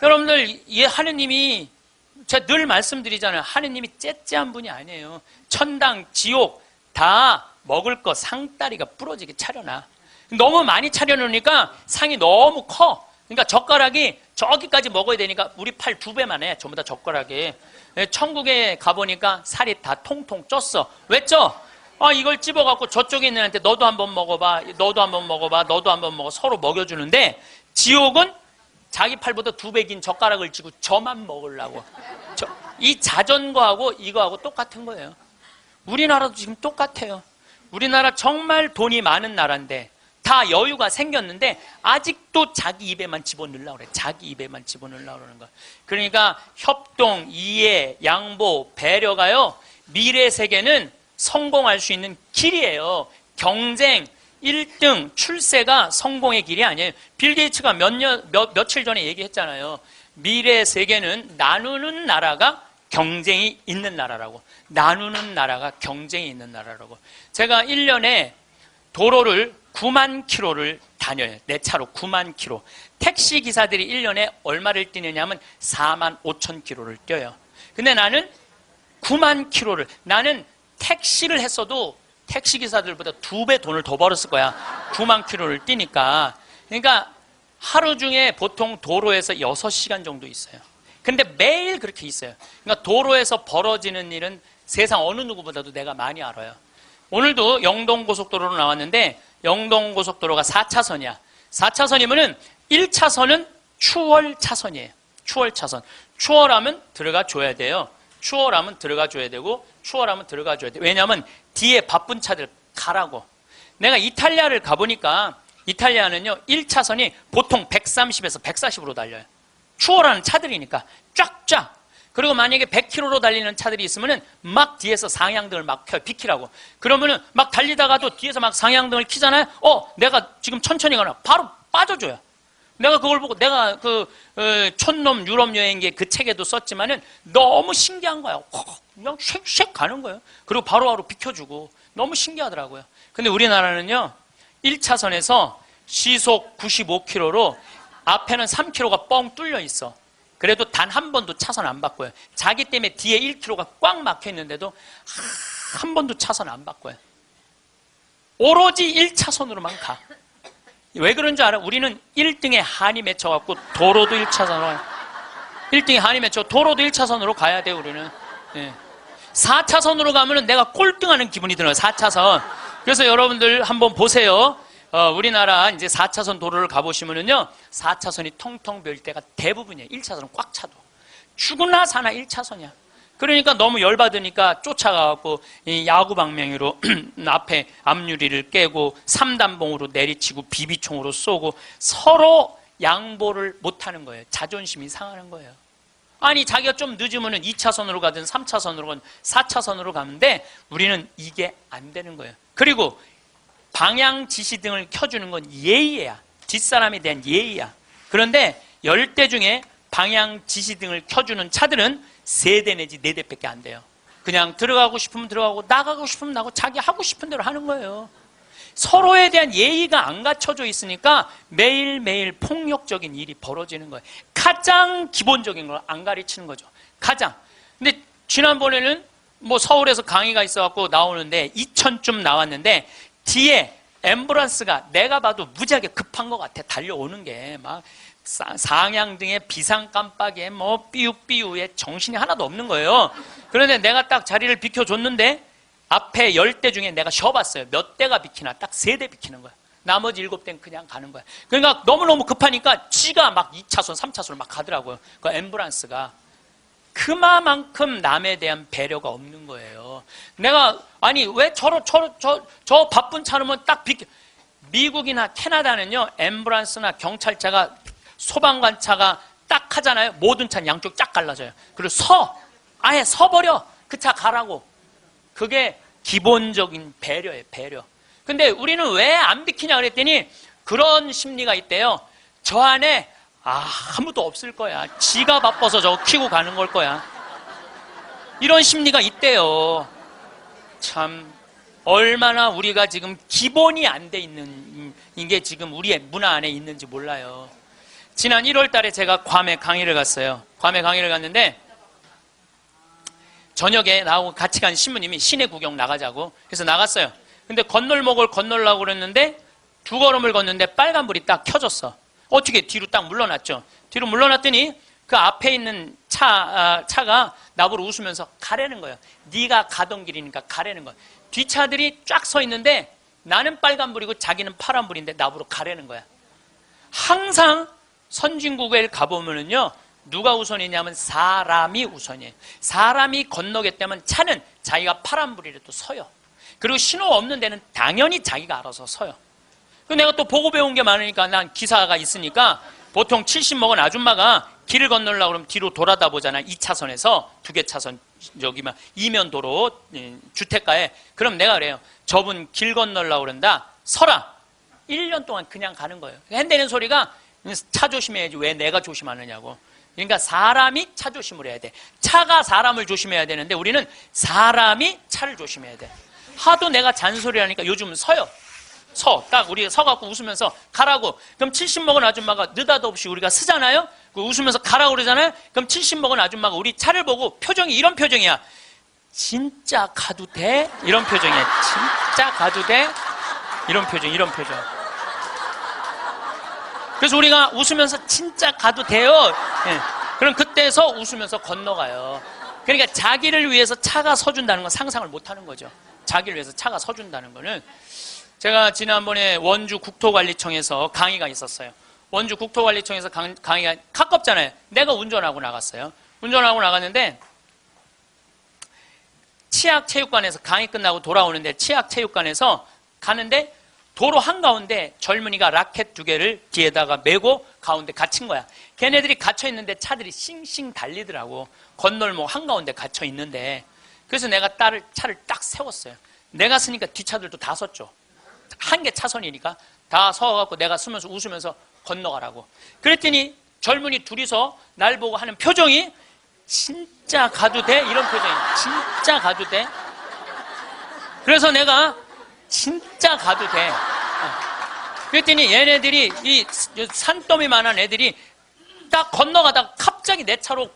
여러분들, 하느님이, 제가 늘 말씀드리잖아요. 하느님이 째째한 분이 아니에요. 천당, 지옥 다 먹을 거 상다리가 부러지게 차려놔. 너무 많이 차려놓으니까 상이 너무 커. 그러니까 젓가락이 저기까지 먹어야 되니까 우리 팔 2배만 해. 전부 다 젓가락이. 천국에 가보니까 살이 다 통통 쪘어. 왜 쪄? 이걸 찝어갖고 저쪽에 있는 애한테 너도 한번 먹어봐. 너도 한번 먹어봐. 너도 한번 먹어. 서로 먹여주는데 지옥은 자기 팔보다 2배 긴 젓가락을 쥐고 저만 먹으려고. 이 자전거하고 이거하고 똑같은 거예요. 우리나라도 지금 똑같아요. 우리나라 정말 돈이 많은 나라인데 다 여유가 생겼는데 아직도 자기 입에만 집어넣으려고 그래. 자기 입에만 집어넣으려고 그러는 거야. 그러니까 협동, 이해, 양보, 배려가요. 미래 세계는 성공할 수 있는 길이에요. 경쟁, 1등, 출세가 성공의 길이 아니에요. 빌 게이츠가 며칠 전에 얘기했잖아요. 미래 세계는 나누는 나라가 경쟁이 있는 나라라고. 나누는 나라가 경쟁이 있는 나라라고. 제가 1년에 도로를 9만 킬로를 다녀요. 내 차로 9만 킬로. 택시 기사들이 1년에 얼마를 뛰느냐면 4만 5천 킬로를 뛰어요. 근데 나는 9만 킬로를, 나는 택시를 했어도 택시 기사들보다 2배 돈을 더 벌었을 거야. 9만 킬로를 뛰니까. 그러니까 하루 중에 보통 도로에서 6시간 정도 있어요. 근데 매일 그렇게 있어요. 그러니까 도로에서 벌어지는 일은 세상 어느 누구보다도 내가 많이 알아요. 오늘도 영동고속도로로 나왔는데 영동고속도로가 4차선이야. 4차선이면은 1차선은 추월 차선이에요. 추월 차선. 추월하면 들어가 줘야 돼요. 추월하면 들어가 줘야 되고 추월하면 들어가 줘야 돼. 왜냐하면 뒤에 바쁜 차들 가라고. 내가 이탈리아를 가보니까 이탈리아는요 1차선이 보통 130에서 140으로 달려요. 추월하는 차들이니까 쫙쫙. 그리고 만약에 100km로 달리는 차들이 있으면은 막 뒤에서 상향등을 막 켜요. 비키라고. 그러면은 막 달리다가도 뒤에서 막 상향등을 켜잖아요. 내가 지금 천천히 가나. 바로 빠져줘요. 내가 그걸 보고 내가 촌놈 유럽 여행기 그 책에도 썼지만은 너무 신기한 거야. 그냥 쉑쉑 가는 거예요. 그리고 바로바로 비켜주고 너무 신기하더라고요. 근데 우리나라는요, 1차선에서 시속 95km로 앞에는 3km가 뻥 뚫려 있어. 그래도 단 한 번도 차선 안 바꿔요. 자기 때문에 뒤에 1km가 꽉 막혀 있는데도 한 번도 차선 안 바꿔요. 오로지 1차선으로만 가. 왜 그런 줄 알아? 우리는 1등에 한이 맺혀갖고 도로도 1차선으로 1등에 한이 맺혀 도로도 1차선으로 가야 돼요. 우리는. 4차선으로 가면은 내가 꼴등하는 기분이 들어요. 4차선. 그래서 여러분들 한번 보세요. 우리나라 이제 4차선 도로를 가보시면은요, 4차선이 텅텅 비일 때가 대부분이에요. 1차선은 꽉 차도. 죽으나 사나 1차선이야. 그러니까 너무 열받으니까 쫓아가갖고 이 야구 방망이로 앞에 앞유리를 깨고 3단봉으로 내리치고 비비총으로 쏘고 서로 양보를 못하는 거예요. 자존심이 상하는 거예요. 아니 자기가 좀 늦으면 2차선으로 가든 3차선으로 가든 4차선으로 가는데 우리는 이게 안 되는 거예요. 그리고 방향 지시등을 켜주는 건 예의야. 뒷사람에 대한 예의야. 그런데 10대 중에 방향 지시등을 켜주는 차들은 3대 내지 4대밖에 안 돼요. 그냥 들어가고 싶으면 들어가고 나가고 싶으면 나가고 자기 하고 싶은 대로 하는 거예요. 서로에 대한 예의가 안 갖춰져 있으니까 매일매일 폭력적인 일이 벌어지는 거예요. 가장 기본적인 걸 안 가르치는 거죠. 가장. 근데 지난번에는 뭐 서울에서 강의가 있어갖고 나오는데 2000쯤 나왔는데 뒤에 앰뷸런스가 내가 봐도 무지하게 급한 것 같아. 달려오는 게 막 상향등에 비상 깜빡이에 뭐 삐우삐우에 정신이 하나도 없는 거예요. 그런데 내가 딱 자리를 비켜줬는데 앞에 10대 중에 내가 쉬어봤어요. 몇 대가 비키나? 딱 3대 비키는 거야. 나머지 7대는 그냥 가는 거야. 그러니까 너무너무 급하니까 지가 막 2차선, 3차선을 막 가더라고요. 그 앰뷸런스가. 그만큼 남에 대한 배려가 없는 거예요. 내가 아니 왜 저 바쁜 차로만 딱 비켜. 미국이나 캐나다는요, 앰뷸런스나 경찰차가 소방관차가 딱 하잖아요. 모든 차는 양쪽 쫙 갈라져요. 그리고 아예 서버려. 그 차 가라고. 그게 기본적인 배려예요. 배려. 근데 우리는 왜 안 비키냐 그랬더니 그런 심리가 있대요. 저 안에 아무도 없을 거야. 지가 바빠서 저거 키고 가는 걸 거야. 이런 심리가 있대요. 참 얼마나 우리가 지금 기본이 안 돼 있는 이게 지금 우리의 문화 안에 있는지 몰라요. 지난 1월 달에 제가 괌에 강의를 갔어요. 괌에 강의를 갔는데 저녁에 나하고 같이 간 신부님이 시내 구경 나가자고 해서 나갔어요. 근데 건널목을 건널라고 그랬는데 2걸음을 걷는데 빨간불이 딱 켜졌어. 어떻게 뒤로 딱 물러났죠. 뒤로 물러났더니 그 앞에 있는 차가 나보고 웃으면서 가라는 거예요. 네가 가던 길이니까 가라는 거야. 뒷차들이 쫙 서 있는데 나는 빨간불이고 자기는 파란불인데 나보고 가라는 거야. 항상 선진국에 가보면은요, 누가 우선이냐면 사람이 우선이에요. 사람이 건너겠다면 차는 자기가 파란불이라도 서요. 그리고 신호 없는 데는 당연히 자기가 알아서 서요. 내가 또 보고 배운 게 많으니까 난 기사가 있으니까 보통 70 먹은 아줌마가 길을 건너려고 그러면 뒤로 돌아다 보잖아. 2차선에서 2개 차선 여기만 이면 도로 주택가에. 그럼 내가 그래요. 저분 길 건너려고 그런다. 서라. 1년 동안 그냥 가는 거예요. 핸대는 소리가 차 조심해야지 왜 내가 조심하느냐고. 그러니까 사람이 차 조심을 해야 돼. 차가 사람을 조심해야 되는데 우리는 사람이 차를 조심해야 돼. 하도 내가 잔소리 하니까 요즘은 서요. 딱 우리가 서갖고 웃으면서 가라고. 그럼 70 먹은 아줌마가 느닷없이 우리가 쓰잖아요. 웃으면서 가라고 그러잖아요. 그럼 70 먹은 아줌마가 우리 차를 보고 표정이 이런 표정이야. 진짜 가도 돼? 이런 표정이야. 진짜 가도 돼? 이런 표정. 그래서 우리가 웃으면서 진짜 가도 돼요. 예. 그럼 그때서 웃으면서 건너가요. 그러니까 자기를 위해서 차가 서준다는 건 상상을 못하는 거죠. 자기를 위해서 차가 서준다는 거는. 제가 지난번에 원주 국토관리청에서 강의가 있었어요. 원주 국토관리청에서 강의가 가깝잖아요. 내가 운전하고 나갔어요. 운전하고 나갔는데 치악체육관에서 강의 끝나고 돌아오는데 치악체육관에서 가는데 도로 한가운데 젊은이가 라켓 2개를 뒤에다가 메고 가운데 갇힌 거야. 걔네들이 갇혀 있는데 차들이 싱싱 달리더라고. 건널목 한가운데 갇혀 있는데. 그래서 내가 차를 딱 세웠어요. 내가 쓰니까 뒷차들도 다 섰죠. 한 개 차선이니까 다 서갖고 내가 쓰면서 웃으면서 건너가라고. 그랬더니 젊은이 둘이서 날 보고 하는 표정이 진짜 가도 돼? 이런 표정이. 진짜 가도 돼? 그래서 내가 진짜 가도 돼. 그랬더니 얘네들이 이 산더미만한 애들이 딱 건너가다가 갑자기 내 차로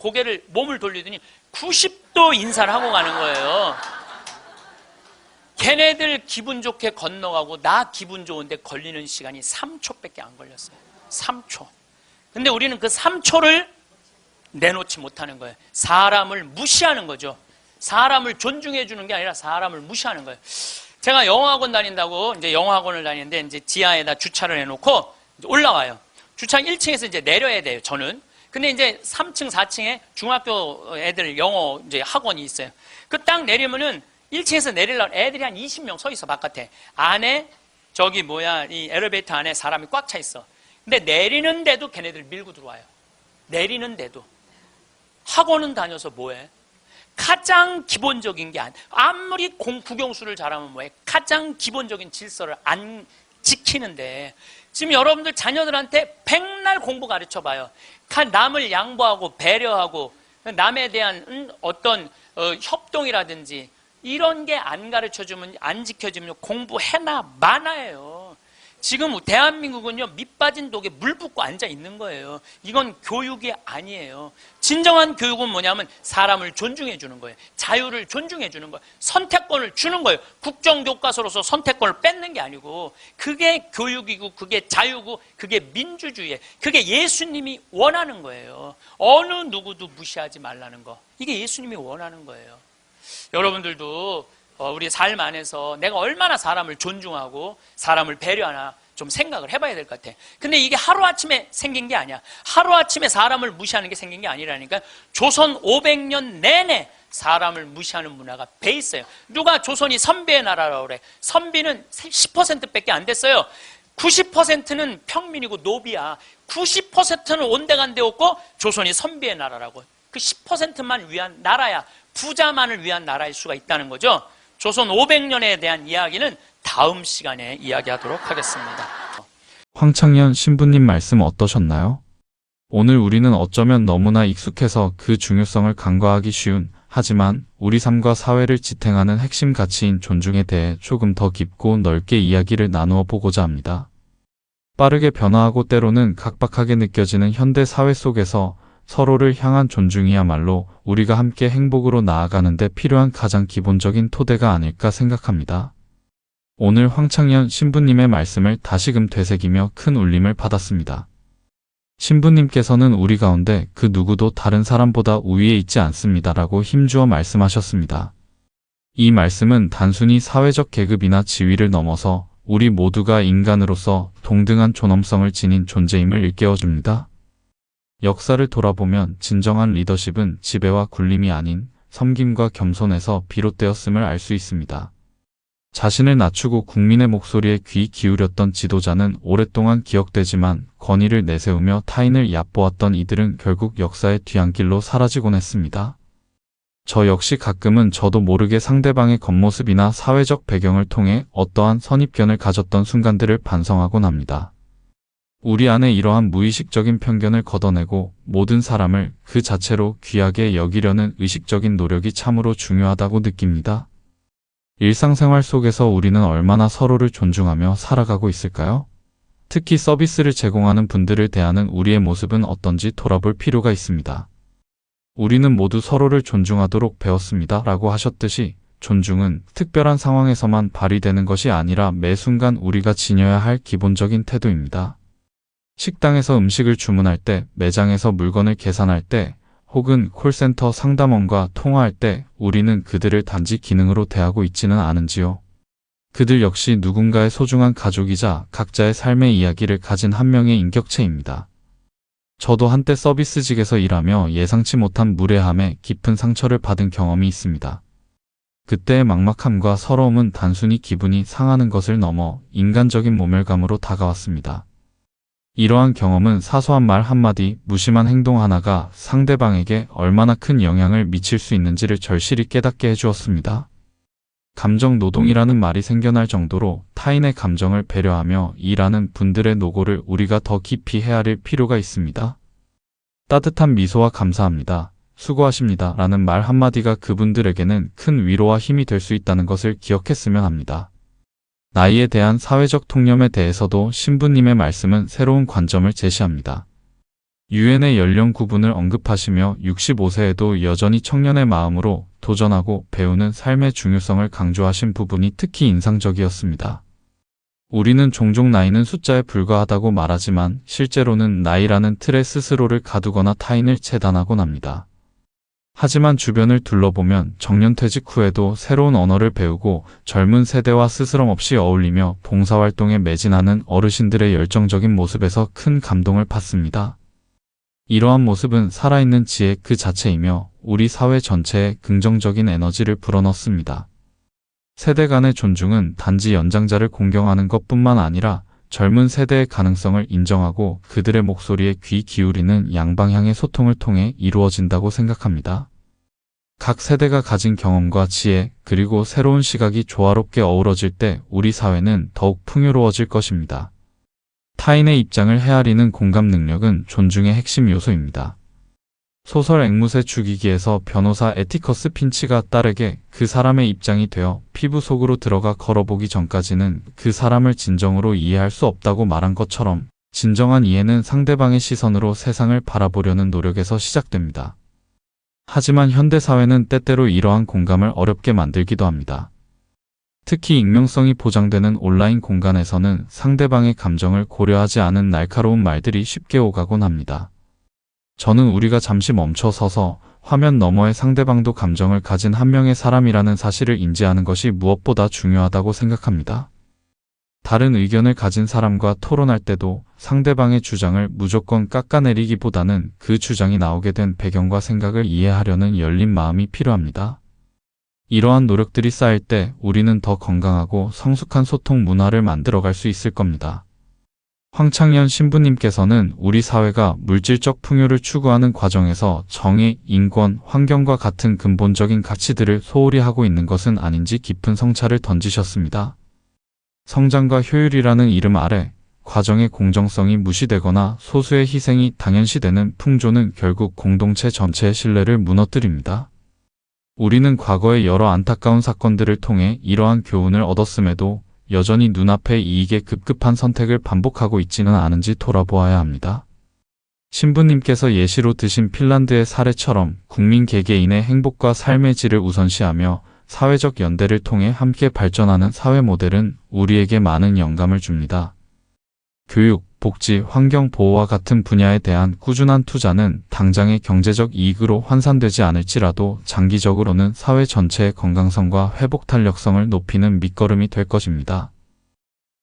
몸을 돌리더니 90도 인사를 하고 가는 거예요. 걔네들 기분 좋게 건너가고 나 기분 좋은데 걸리는 시간이 3초밖에 안 걸렸어요. 3초. 근데 우리는 그 3초를 내놓지 못하는 거예요. 사람을 무시하는 거죠. 사람을 존중해 주는 게 아니라 사람을 무시하는 거예요. 제가 영어학원 다닌다고 이제 영어학원을 다니는데 이제 지하에다 주차를 해놓고 이제 올라와요. 주차 1층에서 이제 내려야 돼요, 저는. 근데 이제 3층, 4층에 중학교 애들 영어 이제 학원이 있어요. 그 딱 내리면은 1층에서 내리려면 애들이 한 20명 서 있어, 바깥에. 안에, 이 엘리베이터 안에 사람이 꽉 차 있어. 근데 내리는데도 걔네들 밀고 들어와요. 내리는데도. 학원은 다녀서 뭐해? 가장 기본적인 게 아무리 국영수를 잘하면 뭐해? 가장 기본적인 질서를 안 지키는데 지금 여러분들 자녀들한테 백날 공부 가르쳐 봐요. 남을 양보하고 배려하고 남에 대한 어떤 협동이라든지 이런 게 안 가르쳐주면 안 지켜주면 공부해나 마나예요. 지금 대한민국은요, 밑빠진 독에 물 붓고 앉아 있는 거예요. 이건 교육이 아니에요. 진정한 교육은 뭐냐면 사람을 존중해 주는 거예요. 자유를 존중해 주는 거예요. 선택권을 주는 거예요. 국정교과서로서 선택권을 뺏는 게 아니고, 그게 교육이고, 그게 자유고, 그게 민주주의예요. 그게 예수님이 원하는 거예요. 어느 누구도 무시하지 말라는 거. 이게 예수님이 원하는 거예요. 여러분들도 우리 삶 안에서 내가 얼마나 사람을 존중하고 사람을 배려하나 좀 생각을 해봐야 될 것 같아. 근데 이게 하루아침에 생긴 게 아니야. 하루아침에 사람을 무시하는 게 생긴 게 아니라니까. 조선 500년 내내 사람을 무시하는 문화가 배 있어요. 누가 조선이 선비의 나라라고 그래. 선비는 10%밖에 안 됐어요. 90%는 평민이고 노비야. 90%는 온데간데 없고 조선이 선비의 나라라고. 그 10%만 위한 나라야. 부자만을 위한 나라일 수가 있다는 거죠. 조선 500년에 대한 이야기는 다음 시간에 이야기하도록 하겠습니다. 황창현 신부님 말씀 어떠셨나요? 오늘 우리는 어쩌면 너무나 익숙해서 그 중요성을 간과하기 쉬운, 하지만 우리 삶과 사회를 지탱하는 핵심 가치인 존중에 대해 조금 더 깊고 넓게 이야기를 나누어 보고자 합니다. 빠르게 변화하고 때로는 각박하게 느껴지는 현대 사회 속에서 서로를 향한 존중이야말로 우리가 함께 행복으로 나아가는 데 필요한 가장 기본적인 토대가 아닐까 생각합니다. 오늘 황창현 신부님의 말씀을 다시금 되새기며 큰 울림을 받았습니다. 신부님께서는 우리 가운데 그 누구도 다른 사람보다 우위에 있지 않습니다라고 힘주어 말씀하셨습니다. 이 말씀은 단순히 사회적 계급이나 지위를 넘어서 우리 모두가 인간으로서 동등한 존엄성을 지닌 존재임을 일깨워줍니다. 역사를 돌아보면 진정한 리더십은 지배와 굴림이 아닌 섬김과 겸손에서 비롯되었음을 알 수 있습니다. 자신을 낮추고 국민의 목소리에 귀 기울였던 지도자는 오랫동안 기억되지만 권위를 내세우며 타인을 얕보았던 이들은 결국 역사의 뒤안길로 사라지곤 했습니다. 저 역시 가끔은 저도 모르게 상대방의 겉모습이나 사회적 배경을 통해 어떠한 선입견을 가졌던 순간들을 반성하곤 합니다. 우리 안에 이러한 무의식적인 편견을 걷어내고 모든 사람을 그 자체로 귀하게 여기려는 의식적인 노력이 참으로 중요하다고 느낍니다. 일상생활 속에서 우리는 얼마나 서로를 존중하며 살아가고 있을까요? 특히 서비스를 제공하는 분들을 대하는 우리의 모습은 어떤지 돌아볼 필요가 있습니다. 우리는 모두 서로를 존중하도록 배웠습니다 라고 하셨듯이 존중은 특별한 상황에서만 발휘되는 것이 아니라 매 순간 우리가 지녀야 할 기본적인 태도입니다. 식당에서 음식을 주문할 때, 매장에서 물건을 계산할 때, 혹은 콜센터 상담원과 통화할 때 우리는 그들을 단지 기능으로 대하고 있지는 않은지요. 그들 역시 누군가의 소중한 가족이자 각자의 삶의 이야기를 가진 한 명의 인격체입니다. 저도 한때 서비스직에서 일하며 예상치 못한 무례함에 깊은 상처를 받은 경험이 있습니다. 그때의 막막함과 서러움은 단순히 기분이 상하는 것을 넘어 인간적인 모멸감으로 다가왔습니다. 이러한 경험은 사소한 말 한마디, 무심한 행동 하나가 상대방에게 얼마나 큰 영향을 미칠 수 있는지를 절실히 깨닫게 해주었습니다. 감정 노동이라는 말이 생겨날 정도로 타인의 감정을 배려하며 일하는 분들의 노고를 우리가 더 깊이 헤아릴 필요가 있습니다. 따뜻한 미소와 감사합니다, 수고하십니다 라는 말 한마디가 그분들에게는 큰 위로와 힘이 될 수 있다는 것을 기억했으면 합니다. 나이에 대한 사회적 통념에 대해서도 신부님의 말씀은 새로운 관점을 제시합니다. 유엔의 연령 구분을 언급하시며 65세에도 여전히 청년의 마음으로 도전하고 배우는 삶의 중요성을 강조하신 부분이 특히 인상적이었습니다. 우리는 종종 나이는 숫자에 불과하다고 말하지만 실제로는 나이라는 틀에 스스로를 가두거나 타인을 체단하곤 합니다. 하지만 주변을 둘러보면 정년퇴직 후에도 새로운 언어를 배우고 젊은 세대와 스스럼 없이 어울리며 봉사활동에 매진하는 어르신들의 열정적인 모습에서 큰 감동을 받습니다. 이러한 모습은 살아있는 지혜 그 자체이며 우리 사회 전체에 긍정적인 에너지를 불어넣습니다. 세대 간의 존중은 단지 연장자를 공경하는 것뿐만 아니라 젊은 세대의 가능성을 인정하고 그들의 목소리에 귀 기울이는 양방향의 소통을 통해 이루어진다고 생각합니다. 각 세대가 가진 경험과 지혜, 그리고 새로운 시각이 조화롭게 어우러질 때 우리 사회는 더욱 풍요로워질 것입니다. 타인의 입장을 헤아리는 공감 능력은 존중의 핵심 요소입니다. 소설 앵무새 죽이기에서 변호사 애티커스 핀치가 딸에게 그 사람의 입장이 되어 피부 속으로 들어가 걸어보기 전까지는 그 사람을 진정으로 이해할 수 없다고 말한 것처럼 진정한 이해는 상대방의 시선으로 세상을 바라보려는 노력에서 시작됩니다. 하지만 현대사회는 때때로 이러한 공감을 어렵게 만들기도 합니다. 특히 익명성이 보장되는 온라인 공간에서는 상대방의 감정을 고려하지 않은 날카로운 말들이 쉽게 오가곤 합니다. 저는 우리가 잠시 멈춰 서서 화면 너머의 상대방도 감정을 가진 한 명의 사람이라는 사실을 인지하는 것이 무엇보다 중요하다고 생각합니다. 다른 의견을 가진 사람과 토론할 때도 상대방의 주장을 무조건 깎아내리기보다는 그 주장이 나오게 된 배경과 생각을 이해하려는 열린 마음이 필요합니다. 이러한 노력들이 쌓일 때 우리는 더 건강하고 성숙한 소통 문화를 만들어갈 수 있을 겁니다. 황창현 신부님께서는 우리 사회가 물질적 풍요를 추구하는 과정에서 정의, 인권, 환경과 같은 근본적인 가치들을 소홀히 하고 있는 것은 아닌지 깊은 성찰을 던지셨습니다. 성장과 효율이라는 이름 아래 과정의 공정성이 무시되거나 소수의 희생이 당연시되는 풍조는 결국 공동체 전체의 신뢰를 무너뜨립니다. 우리는 과거의 여러 안타까운 사건들을 통해 이러한 교훈을 얻었음에도 여전히 눈앞의 이익에 급급한 선택을 반복하고 있지는 않은지 돌아보아야 합니다. 신부님께서 예시로 드신 핀란드의 사례처럼 국민 개개인의 행복과 삶의 질을 우선시하며 사회적 연대를 통해 함께 발전하는 사회 모델은 우리에게 많은 영감을 줍니다. 교육, 복지, 환경 보호와 같은 분야에 대한 꾸준한 투자는 당장의 경제적 이익으로 환산되지 않을지라도 장기적으로는 사회 전체의 건강성과 회복 탄력성을 높이는 밑거름이 될 것입니다.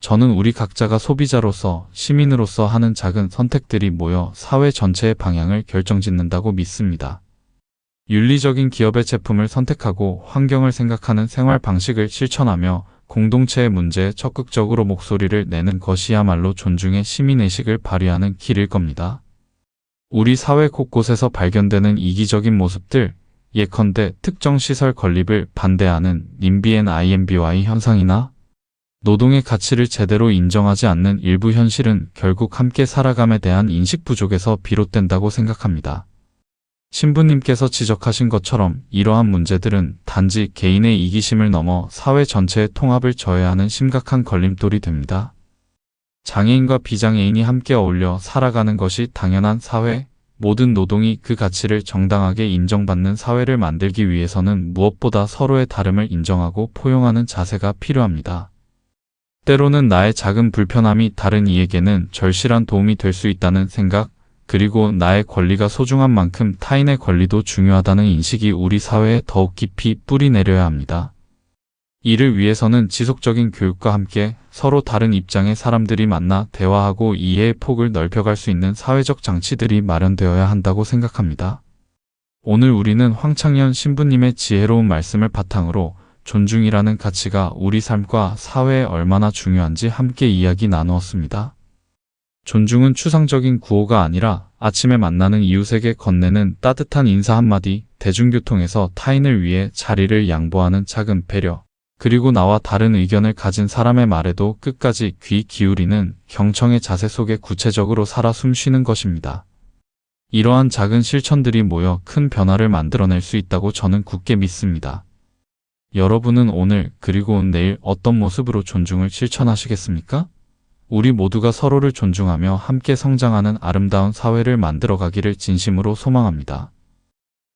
저는 우리 각자가 소비자로서, 시민으로서 하는 작은 선택들이 모여 사회 전체의 방향을 결정짓는다고 믿습니다. 윤리적인 기업의 제품을 선택하고 환경을 생각하는 생활 방식을 실천하며 공동체의 문제에 적극적으로 목소리를 내는 것이야말로 존중의 시민의식을 발휘하는 길일 겁니다. 우리 사회 곳곳에서 발견되는 이기적인 모습들, 예컨대 특정 시설 건립을 반대하는 님비 앤 IMBY 현상이나 노동의 가치를 제대로 인정하지 않는 일부 현실은 결국 함께 살아감에 대한 인식 부족에서 비롯된다고 생각합니다. 신부님께서 지적하신 것처럼 이러한 문제들은 단지 개인의 이기심을 넘어 사회 전체의 통합을 저해하는 심각한 걸림돌이 됩니다. 장애인과 비장애인이 함께 어울려 살아가는 것이 당연한 사회, 모든 노동이 그 가치를 정당하게 인정받는 사회를 만들기 위해서는 무엇보다 서로의 다름을 인정하고 포용하는 자세가 필요합니다. 때로는 나의 작은 불편함이 다른 이에게는 절실한 도움이 될 수 있다는 생각, 그리고 나의 권리가 소중한 만큼 타인의 권리도 중요하다는 인식이 우리 사회에 더욱 깊이 뿌리 내려야 합니다. 이를 위해서는 지속적인 교육과 함께 서로 다른 입장의 사람들이 만나 대화하고 이해의 폭을 넓혀갈 수 있는 사회적 장치들이 마련되어야 한다고 생각합니다. 오늘 우리는 황창현 신부님의 지혜로운 말씀을 바탕으로 존중이라는 가치가 우리 삶과 사회에 얼마나 중요한지 함께 이야기 나누었습니다. 존중은 추상적인 구호가 아니라 아침에 만나는 이웃에게 건네는 따뜻한 인사 한마디, 대중교통에서 타인을 위해 자리를 양보하는 작은 배려, 그리고 나와 다른 의견을 가진 사람의 말에도 끝까지 귀 기울이는 경청의 자세 속에 구체적으로 살아 숨쉬는 것입니다. 이러한 작은 실천들이 모여 큰 변화를 만들어낼 수 있다고 저는 굳게 믿습니다. 여러분은 오늘 그리고 내일 어떤 모습으로 존중을 실천하시겠습니까? 우리 모두가 서로를 존중하며 함께 성장하는 아름다운 사회를 만들어가기를 진심으로 소망합니다.